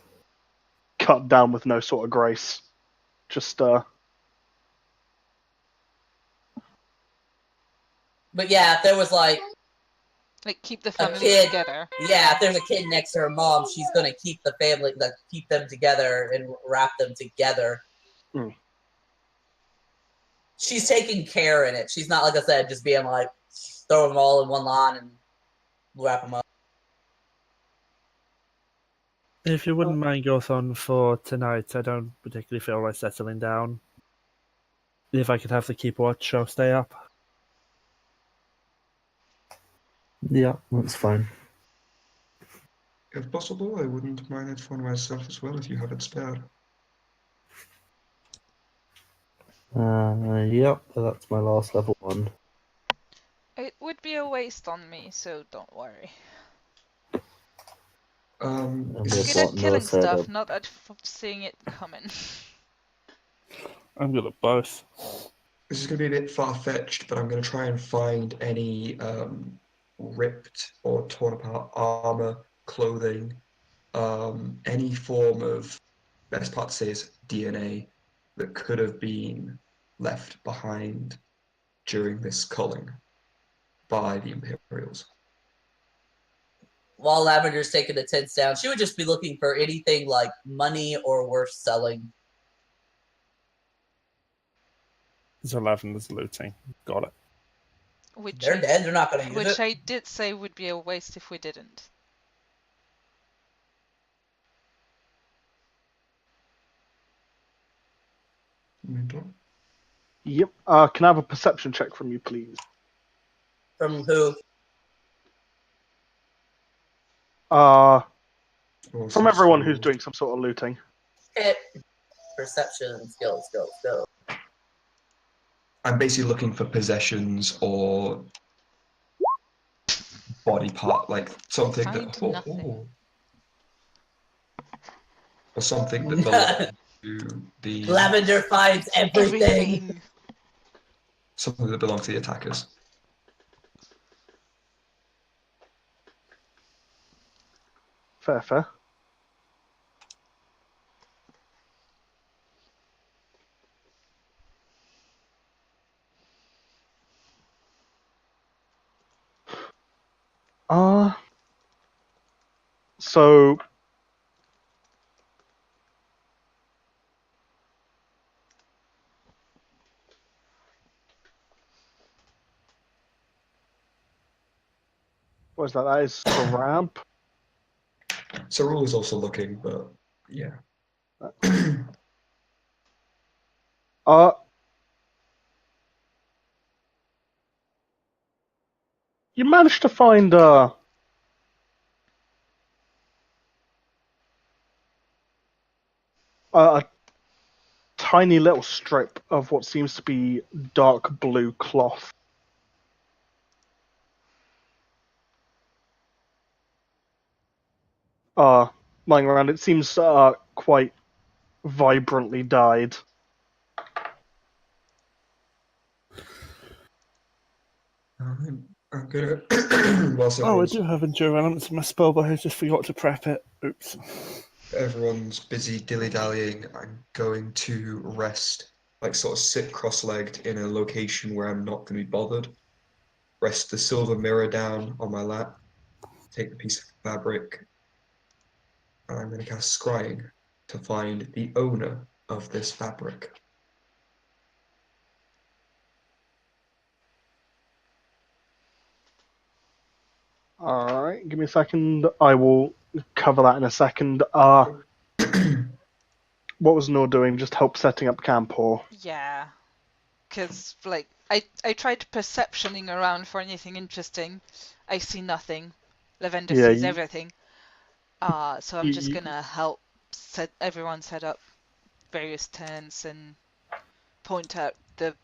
S4: cut down with no sort of grace. Just
S9: But yeah, if there was like
S3: keep the
S9: a
S3: family
S9: kid,
S3: together.
S9: yeah, if there's a kid next to her mom, she's gonna keep the family, like keep them together and wrap them together.
S4: Mm.
S9: She's taking care in it. She's not, like I said, just being like throw them all in one line and wrap them up.
S1: If you wouldn't mind, Gorthon, for tonight, I don't particularly feel like settling down. If I could have the keep watch, I'll stay up.
S8: Yeah, that's fine.
S2: If possible, I wouldn't mind it for myself as well if you have it spare.
S8: Yep, that's my last level 1.
S3: It would be a waste on me, so don't worry.
S8: And
S2: Is
S3: I'm
S8: just
S3: good
S2: this,
S8: what
S3: at
S8: Noah
S3: killing
S8: said,
S3: stuff, not at seeing it coming.
S1: I'm good at both.
S2: this is going to be a bit far-fetched, but I'm going to try and find any ripped or torn apart armor, clothing, any form of, best part to say is DNA, that could have been left behind during this culling by the Imperials.
S9: While Lavender's taking the tents down, she would just be looking for anything like money or worth selling.
S1: There's 11, there's looting. Got it.
S3: Which
S9: They're dead. They're not going to use
S3: which
S9: it.
S3: I did say would be a waste if we didn't.
S4: Yep. Can I have a perception check from you, please?
S9: From who?
S4: From everyone who's doing some sort of looting.
S9: Hit. Perception, skill.
S2: I'm basically looking for possessions or body part, like something
S3: Find
S2: that
S3: nothing.
S2: or something that belongs to the
S9: Lavender finds everything.
S3: Everything.
S2: something that belongs to the attackers.
S4: Fair. So what is that? That is Grab.
S2: Sarul is also looking, but yeah.
S4: You managed to find a tiny little strip of what seems to be dark blue cloth. Lying around. It seems quite vibrantly dyed.
S2: I'm gonna. Whilst
S1: Oh, I do have endure elements in my spell, but I just forgot to prep it. Oops.
S2: everyone's busy dilly-dallying, I'm going to rest, like sort of sit cross-legged in a location where I'm not going to be bothered. Rest the silver mirror down on my lap, take the piece of fabric, and I'm going to cast scrying to find the owner of this fabric.
S4: Alright, give me a second. I will cover that in a second. What was Nor doing? Just help setting up camp, or?
S3: Yeah, because like I tried perceptioning around for anything interesting. I see nothing. Lavender
S4: Yeah,
S3: sees everything. So I'm just
S4: you-
S3: gonna help everyone set up various tents and point out the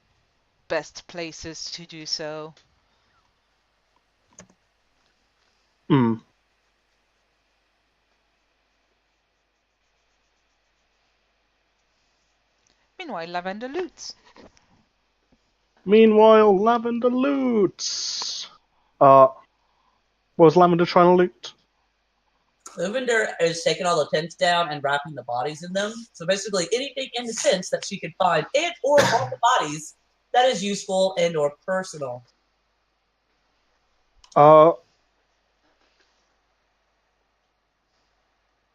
S3: best places to do so.
S4: Hmm.
S3: Meanwhile, Lavender loots.
S4: Meanwhile, Lavender loots. What was Lavender trying to loot?
S9: Lavender is taking all the tents down and wrapping the bodies in them. So basically, anything in the tents that she could find, and or all the bodies that is useful and or personal.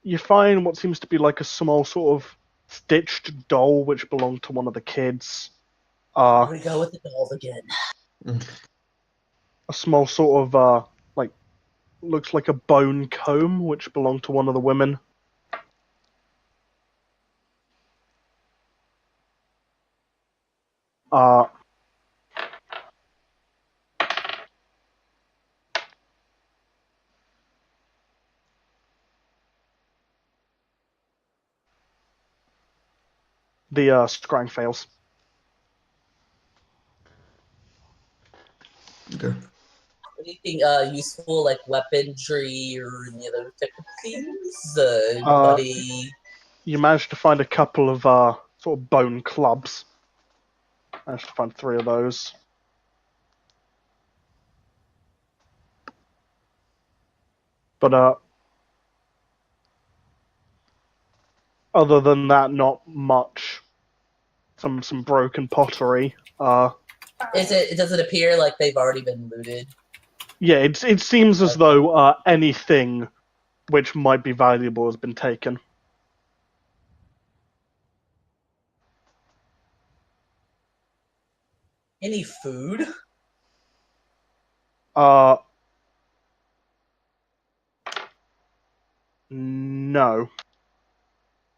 S4: You find what seems to be like a small sort of stitched doll which belonged to one of the kids.
S9: Here we go with the dolls again.
S4: A small sort of like looks like a bone comb which belonged to one of the women. The scrying fails.
S2: Okay.
S9: Anything useful like weaponry or any other type of things? Anybody?
S4: You managed to find a couple of sort of bone clubs. Managed to find 3 of those. But other than that, not much. Some broken pottery.
S9: Does it appear like they've already been looted?
S4: Yeah, it seems as though anything which might be valuable has been taken.
S9: Any food?
S4: No.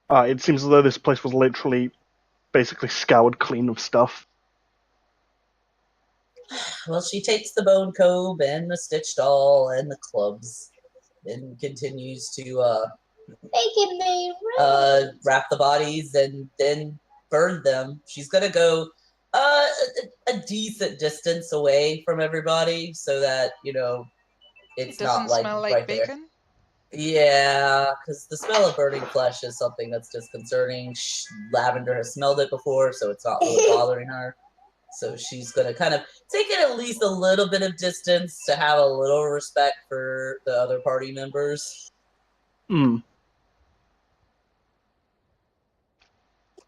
S4: It seems as though this place was literally basically scoured clean of stuff.
S9: Well, she takes the bone comb and the stitched doll and the clubs and continues to wrap the bodies and then burn them. She's gonna go a decent distance away from everybody so that it's
S3: It doesn't
S9: not like
S3: smell like
S9: right there.
S3: bacon.
S9: Yeah, because the smell of burning flesh is something that's disconcerting. Lavender has smelled it before, so it's not really bothering her. So she's going to kind of take it at least a little bit of distance to have a little respect for the other party members.
S4: Hmm.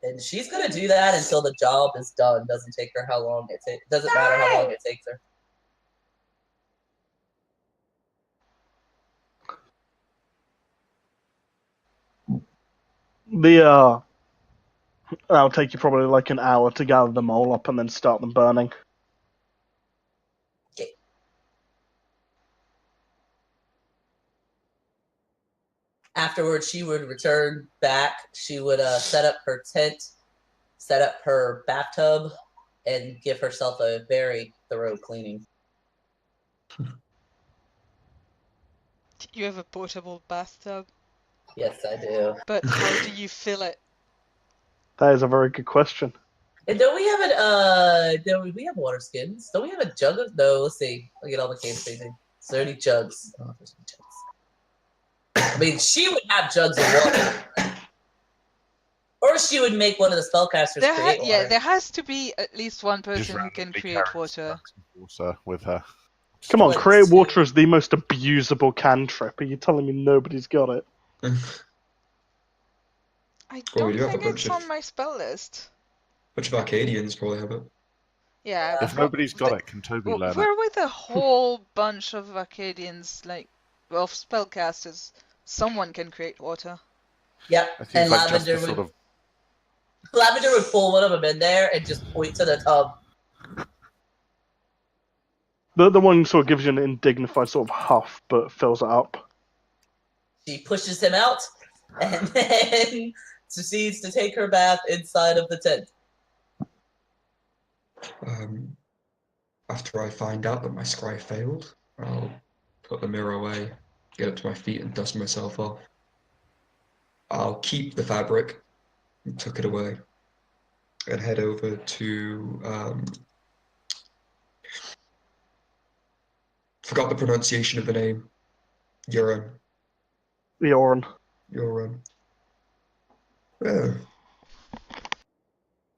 S9: And she's going to do that until the job is done. Doesn't matter how long it takes her.
S4: That'll take you probably like an hour to gather them all up and then start them burning.
S9: Okay. Afterwards, she would return back. She would set up her tent, set up her bathtub, and give herself a very thorough cleaning.
S3: You have a portable bathtub,
S9: Yes, I do.
S3: but how do you fill it?
S4: That is a very good question.
S9: And don't we have we have water skins? Don't we have a jug of no, let's see. I'll get all the games facing. 30 jugs. Oh, there's no jugs. I mean she would have jugs of water. Or she would make one of the spellcasters create water.
S3: There has to be at least one
S5: Just
S3: person who can
S5: randomly
S3: create
S5: carries
S3: water.
S5: bags of water with her.
S4: Come on,
S9: Like
S4: create
S9: two.
S4: water is the most abusable cantrip. Are you telling me nobody's got it?
S3: I
S2: Well, we
S3: don't
S2: do have a
S3: think
S2: bunch
S3: it's on
S2: of
S3: my spell list.
S2: Arcadians probably have it.
S3: Yeah,
S5: If nobody's got it, can Toby learn it?
S3: we're with a whole bunch of Acadians, like, of spellcasters. Someone can create water.
S9: Yep.
S5: I think
S9: And
S5: like just
S9: Lavender
S5: the sort
S9: would
S5: of
S9: Lavender would pull one of them in there and just point to the tub.
S4: The one sort of gives you an indignified sort of huff, but fills it up.
S9: She pushes him out and then proceeds to take her bath inside of the tent.
S2: After I find out that my scry failed, I'll put the mirror away, get up to my feet and dust myself off. I'll keep the fabric and tuck it away and head over to forgot the pronunciation of the name. Urim.
S4: Bjorn.
S2: Urim. Oh.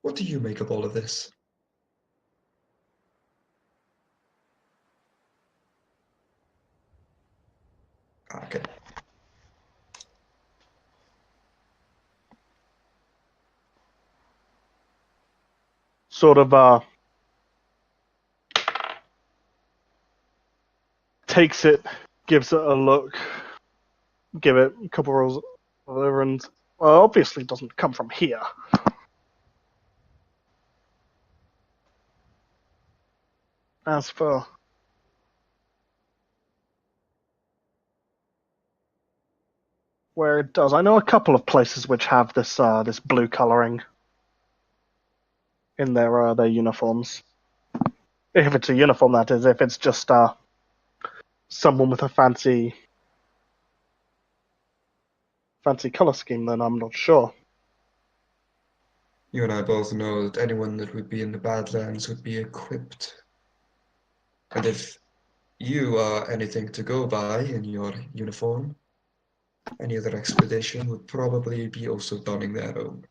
S2: What do you make of all of this? Okay.
S4: Sort of takes it, gives it a look, give it a couple rolls over, and well, obviously it doesn't come from here. As for where it does, I know a couple of places which have this this blue coloring in their uniforms. If it's a uniform, that is. If it's just someone with a fancy color scheme, then I'm not sure.
S2: You and I both know that anyone that would be in the Badlands would be equipped. And if you are anything to go by in your uniform, any other expedition would probably be also donning their own.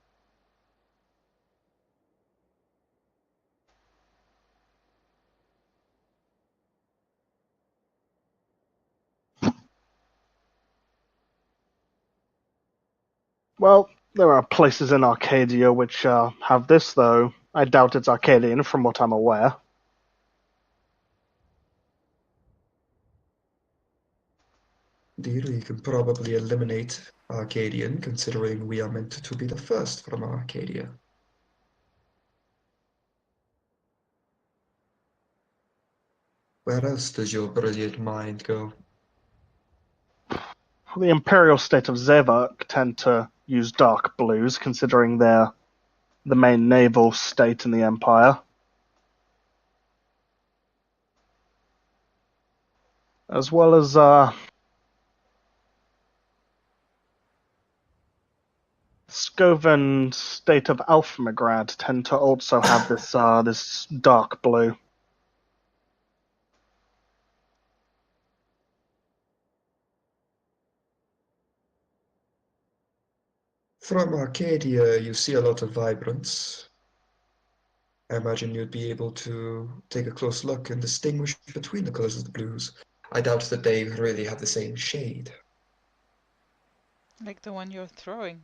S4: Well, there are places in Arcadia which have this, though. I doubt it's Arcadian, from what I'm aware.
S2: Indeed, we can probably eliminate Arcadian, considering we are meant to be the first from Arcadia. Where else does your brilliant mind go?
S4: The Imperial State of Zevak tend to use dark blues, considering they're the main naval state in the Empire. As well as Scoven State of Alphamograd tend to also have this this dark blue.
S2: From Arcadia, you see a lot of vibrance. I imagine you'd be able to take a close look and distinguish between the colors of the blues. I doubt that they really have the same shade.
S3: Like the one you're throwing.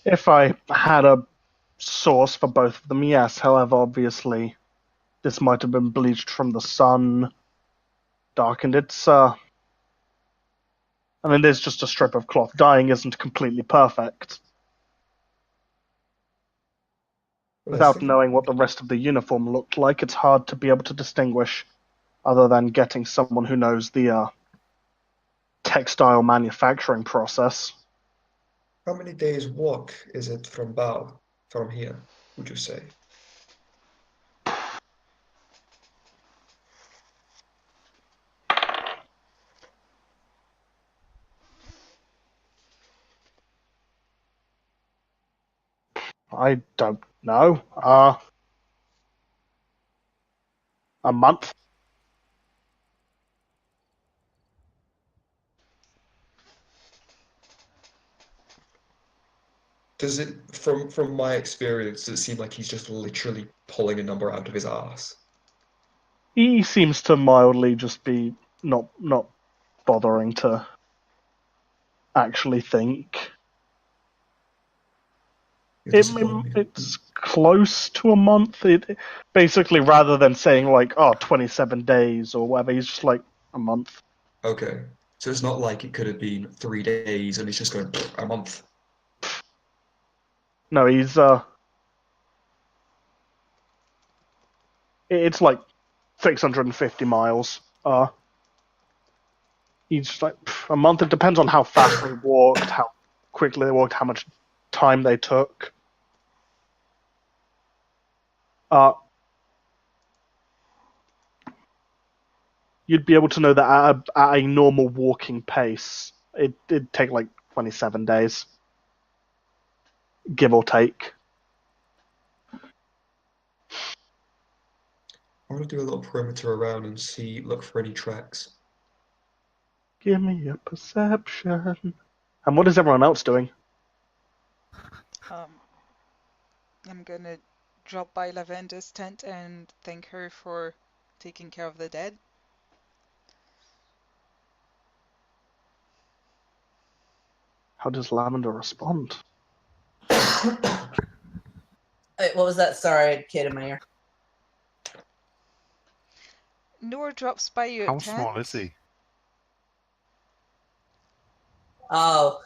S4: If I had a source for both of them, yes. However, obviously, this might have been bleached from the sun, darkened. It's I mean, there's just a strip of cloth. Dyeing isn't completely perfect.
S2: Well,
S4: Without knowing what the rest of the uniform looked like, it's hard to be able to distinguish, other than getting someone who knows the textile manufacturing process.
S2: How many days walk is it from Bao, from here, would you say?
S4: I don't know. A month.
S2: Does it, from my experience, does it seem like he's just literally pulling a number out of his ass?
S4: He seems to mildly just be not bothering to actually think.
S2: You're disappointing me.
S4: It's close to a month. It basically, rather than saying like, 27 days or whatever, he's just like a month.
S2: Okay. So it's not like it could have been 3 days and it's just going a month.
S4: No, he's it's like 650 miles. He's just like a month. It depends on how fast they walked, how quickly they walked, how much time they took. You'd be able to know that at a normal walking pace, it'd take like 27 days, give or take.
S2: I want to do a little perimeter around and look for any tracks.
S4: Give me a perception. And what is everyone else doing?
S3: I'm gonna drop by Lavender's tent and thank her for taking care of the dead.
S4: How does Lavender respond?
S9: Wait, what was that? Sorry, I had a kid in my ear.
S3: Noor drops by your
S5: How
S3: tent.
S5: small is he?
S9: Oh,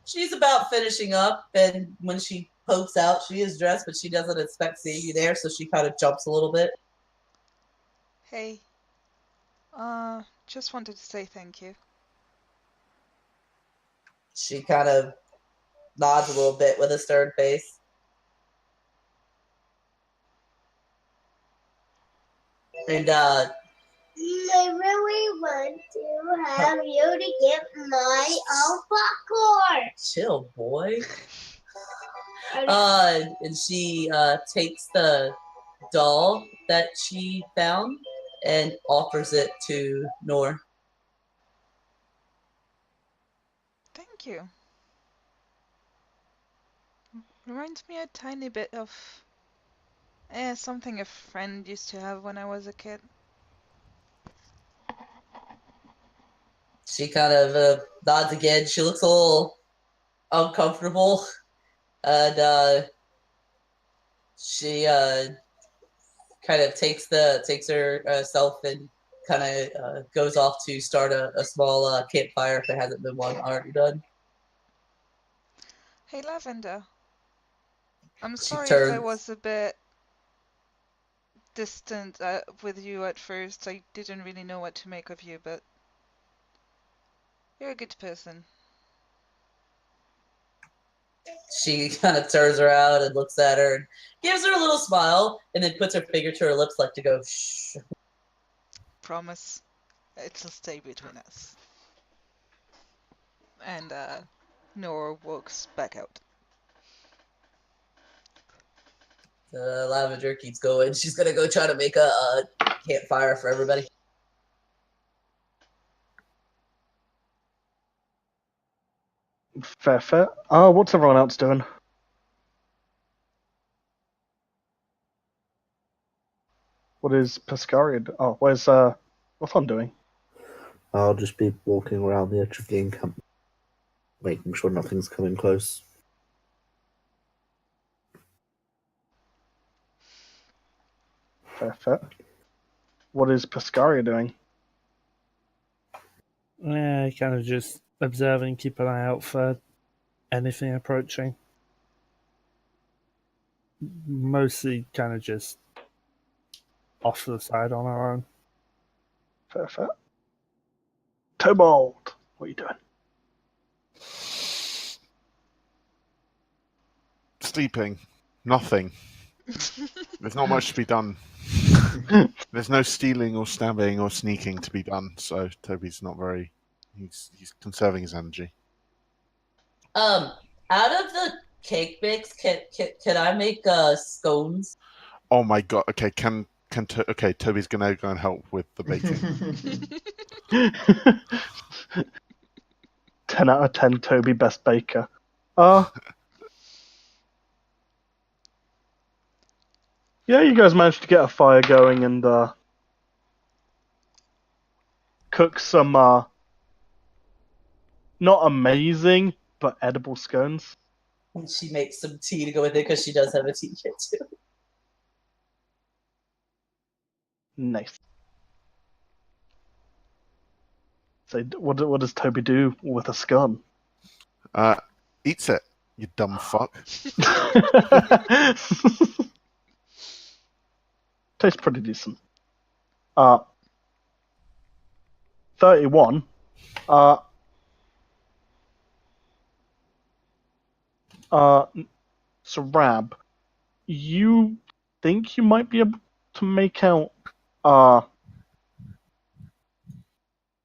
S9: she's about finishing up, and when she pokes out, she is dressed, but she doesn't expect seeing you there, so she kind of jumps a little bit.
S3: Hey. Just wanted to say thank you.
S9: She kind of nods a little bit with a stern face. And
S10: I really want to have you to get my popcorn.
S9: Chill, boy. And she takes the doll that she found and offers it to Noor.
S3: Thank you. Reminds me a tiny bit of something a friend used to have when I was a kid.
S9: She kind of nods again. She looks a little uncomfortable, and she kind of takes herself and kind of goes off to start a small campfire if there hasn't been one already done.
S3: Hey, Lavender. I'm
S9: She
S3: sorry if I
S9: turns.
S3: was a bit distant with you at first. I didn't really know what to make of you, but you're a good person.
S9: She kind of turns around and looks at her and gives her a little smile and then puts her finger to her lips like to go shh.
S3: Promise, it'll stay between us. And Nora walks back out.
S9: Lavender keeps going. She's gonna go try to make a campfire for everybody.
S4: Fair. What's everyone else doing? What is Pescaria? Where's Rothon doing?
S8: I'll just be walking around the edge of the encampment, making sure nothing's coming close.
S4: Fair. What is Pescaria doing?
S1: Yeah, kind of just observing, keep an eye out for anything approaching. Mostly kind of just off to the side on our own.
S4: Fair. Tobald, what are you doing?
S5: Sleeping. Nothing. There's not much to be done. There's no stealing or stabbing or sneaking to be done, so Toby's not very... He's conserving his energy.
S9: Out of the cake mix. Can I make scones?
S5: Oh my god. Okay, okay, Toby's gonna go and help with the baking.
S4: 10 out of 10, Toby, best baker. Yeah, you guys managed to get a fire going and cook some not amazing but edible scones.
S9: And she makes some tea to go with it because she does have a tea kit too.
S4: Nice. So what does Toby do with a scone?
S5: Eats it, you dumb fuck.
S4: Tastes pretty decent. 31. So Rab, you think you might be able to make out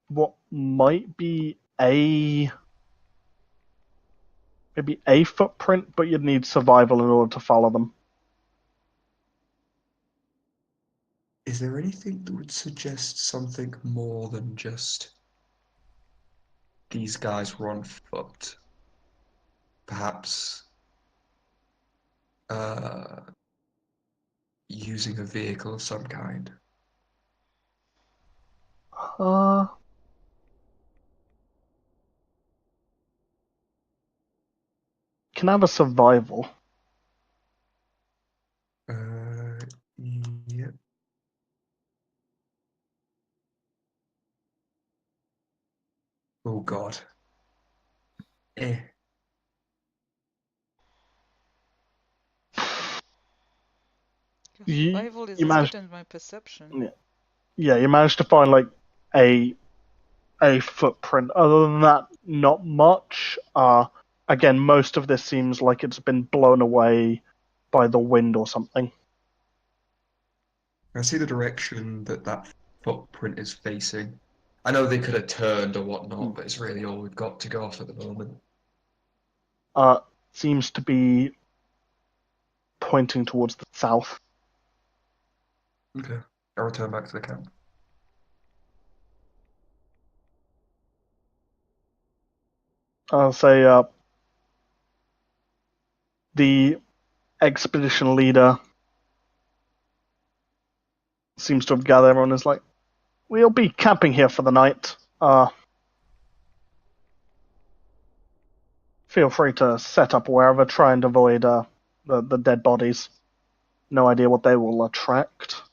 S4: what might be maybe a footprint, but you'd need survival in order to follow them.
S2: Is there anything that would suggest something more than just these guys were on foot? Perhaps using a vehicle of some kind.
S4: Can have a survival.
S2: Yep. Oh God.
S3: Survival is
S4: you managed,
S3: good in my perception.
S4: yeah, you managed to find like a footprint. Other than that, not much. Again, most of this seems like it's been blown away by the wind or something.
S2: I see the direction that footprint is facing. I know they could have turned or whatnot, but it's really all we've got to go off at the moment.
S4: Seems to be pointing towards the south.
S2: Okay. I'll return back to the camp.
S4: I'll say the expedition leader seems to have gathered everyone is like, we'll be camping here for the night. Feel free to set up wherever, try and avoid the dead bodies. No idea what they will attract.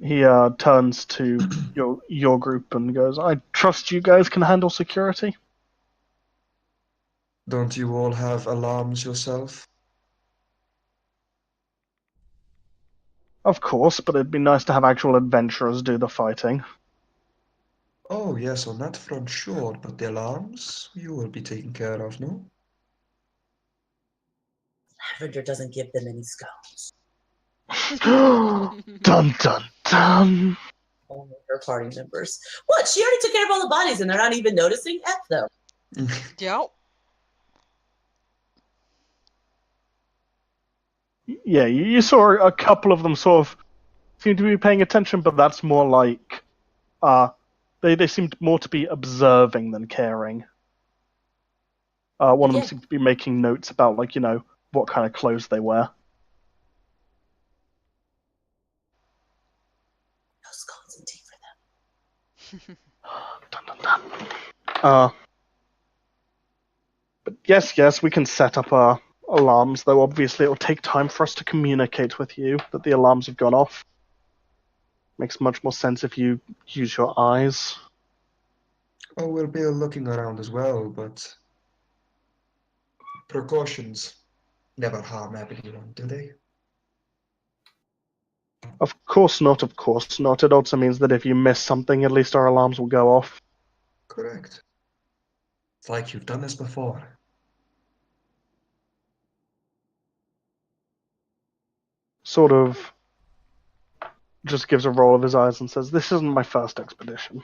S4: He turns to your group and goes, I trust you guys can handle security?
S2: Don't you all have alarms yourself?
S4: Of course, but it'd be nice to have actual adventurers do the fighting.
S2: Oh, yes, on that front, sure, but the alarms you will be taken care of, no?
S9: Lavender doesn't give them any scones.
S4: Dun dun dun.
S9: Only her party members. What? She already took care of all the bodies and they're not even noticing? F them.
S3: Yep.
S4: Yeah, you saw a couple of them sort of seem to be paying attention, but that's more like they seemed more to be observing than caring. One of them seemed to be making notes about like, what kind of clothes they wear.
S9: No scones and tea for them.
S4: Dun, dun, dun. But yes, we can set up alarms, though obviously it'll take time for us to communicate with you that the alarms have gone off. Makes much more sense if you use your eyes.
S2: Oh, we'll be looking around as well, but precautions never harm anyone, do they?
S4: Of course not, of course not. It also means that if you miss something, at least our alarms will go off.
S2: Correct. It's like you've done this before.
S4: Sort of just gives a roll of his eyes and says, this isn't my first expedition.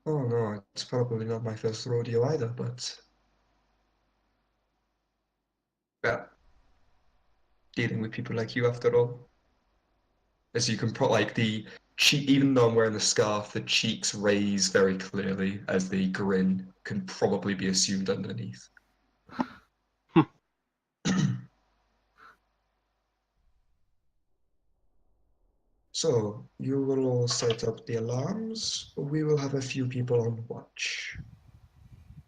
S2: Oh no, it's probably not my first rodeo either, but yeah, dealing with people like you after all. As you can like the cheek, even though I'm wearing the scarf, the cheeks raise very clearly as the grin can probably be assumed underneath. So, you will all set up the alarms. We will have a few people on watch.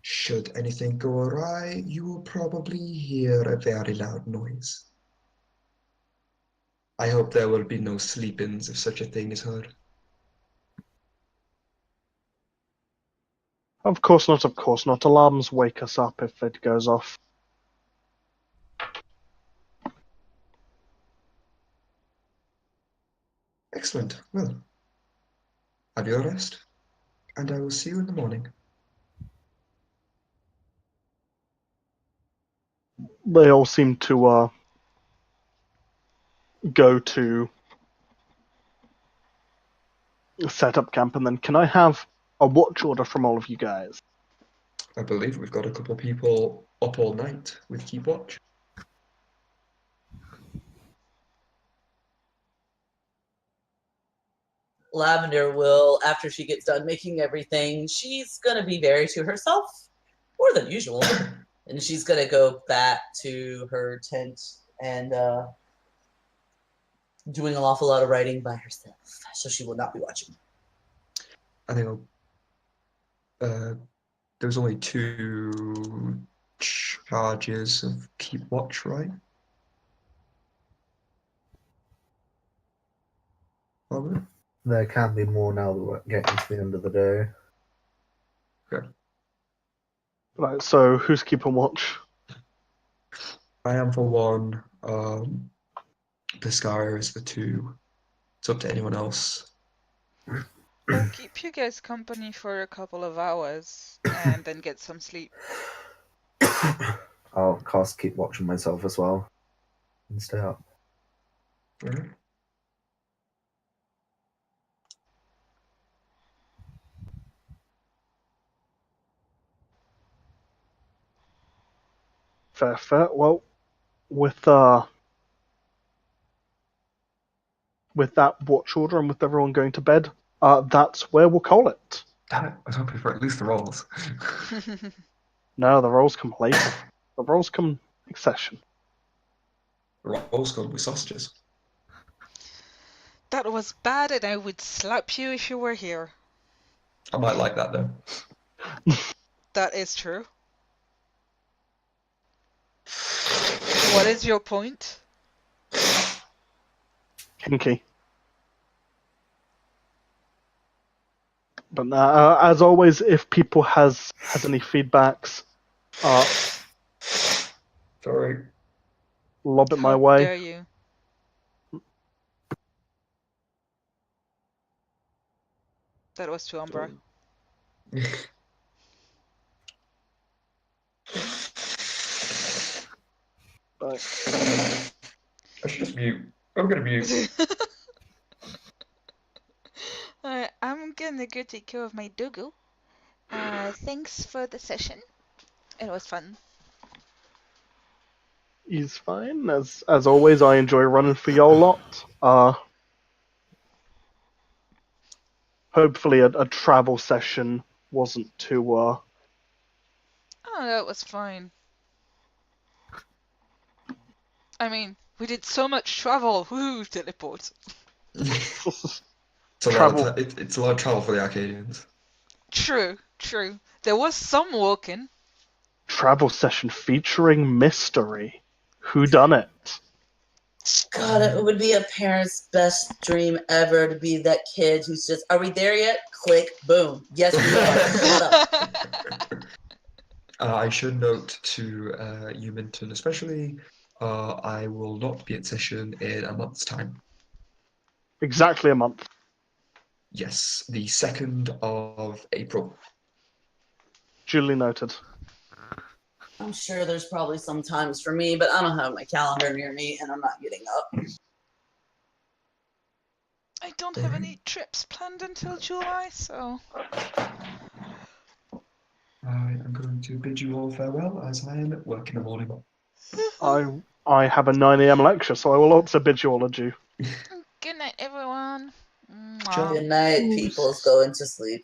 S2: Should anything go awry, you will probably hear a very loud noise. I hope there will be no sleep-ins if such a thing is heard.
S4: Of course not, of course not. Alarms wake us up if it goes off.
S2: Excellent. Well, have your rest, and I will see you in the morning.
S4: They all seem to go to set up camp, and then can I have a watch order from all of you guys?
S2: I believe we've got a couple people up all night with Keep Watch.
S9: Lavender will, after she gets done making everything, she's gonna be very to herself, more than usual, and she's gonna go back to her tent and doing an awful lot of writing by herself, so she will not be watching.
S2: I think there's only 2 charges of Keep Watch, right? Probably.
S8: There can be more now that we're getting to the end of the day.
S2: Okay.
S4: Right, so who's keeping watch?
S2: I am for 1. Piscara is for 2. It's up to anyone else.
S3: I'll keep you guys company for a couple of hours and then get some sleep.
S8: I'll cast Keep Watching myself as well and stay up.
S2: Alright.
S4: Fair, fair. Well, with that watch order and with everyone going to bed, that's where we'll call it.
S2: Damn it, I was hoping for at least the rolls.
S4: No, the rolls come later. The rolls come next session.
S2: The rolls come with sausages.
S3: That was bad, and I would slap you if you were here.
S2: I might like that though.
S3: That is true. What is your point?
S4: Kinky. But as always, if people has any feedbacks,
S2: Sorry.
S4: lob it my
S3: How
S4: way.
S3: dare you? That was to Umbra.
S4: But
S2: I should just mute. I'm gonna mute.
S3: I'm gonna go take care of my dogo. Thanks for the session. It was fun.
S4: he's fine. As always, I enjoy running for y'all lot. Hopefully a travel session wasn't too
S3: Oh, that was fine. I mean, we did so much travel. Woohoo, teleport.
S2: It's
S4: Travel.
S2: It's a lot of travel for the Arcadians.
S3: True, true. There was some walking.
S4: Travel session featuring mystery. Who done it?
S9: God, it would be a parent's best dream ever to be that kid who's just, are we there yet? Click, boom. Yes, we are. Shut up.
S2: I should note to you, Minton, especially, I will not be at session in a month's time.
S4: Exactly a month.
S2: Yes, the 2nd of April.
S4: Duly noted.
S9: I'm sure there's probably some times for me, but I don't have my calendar near me and I'm not getting up.
S3: I don't have any trips planned until July, so.
S2: I am going to bid you all farewell as I am at work in the morning.
S4: I have a 9 a.m. lecture, so I will also bid you all adieu.
S3: Good night, everyone.
S2: Ciao.
S9: Good night, people's going to sleep.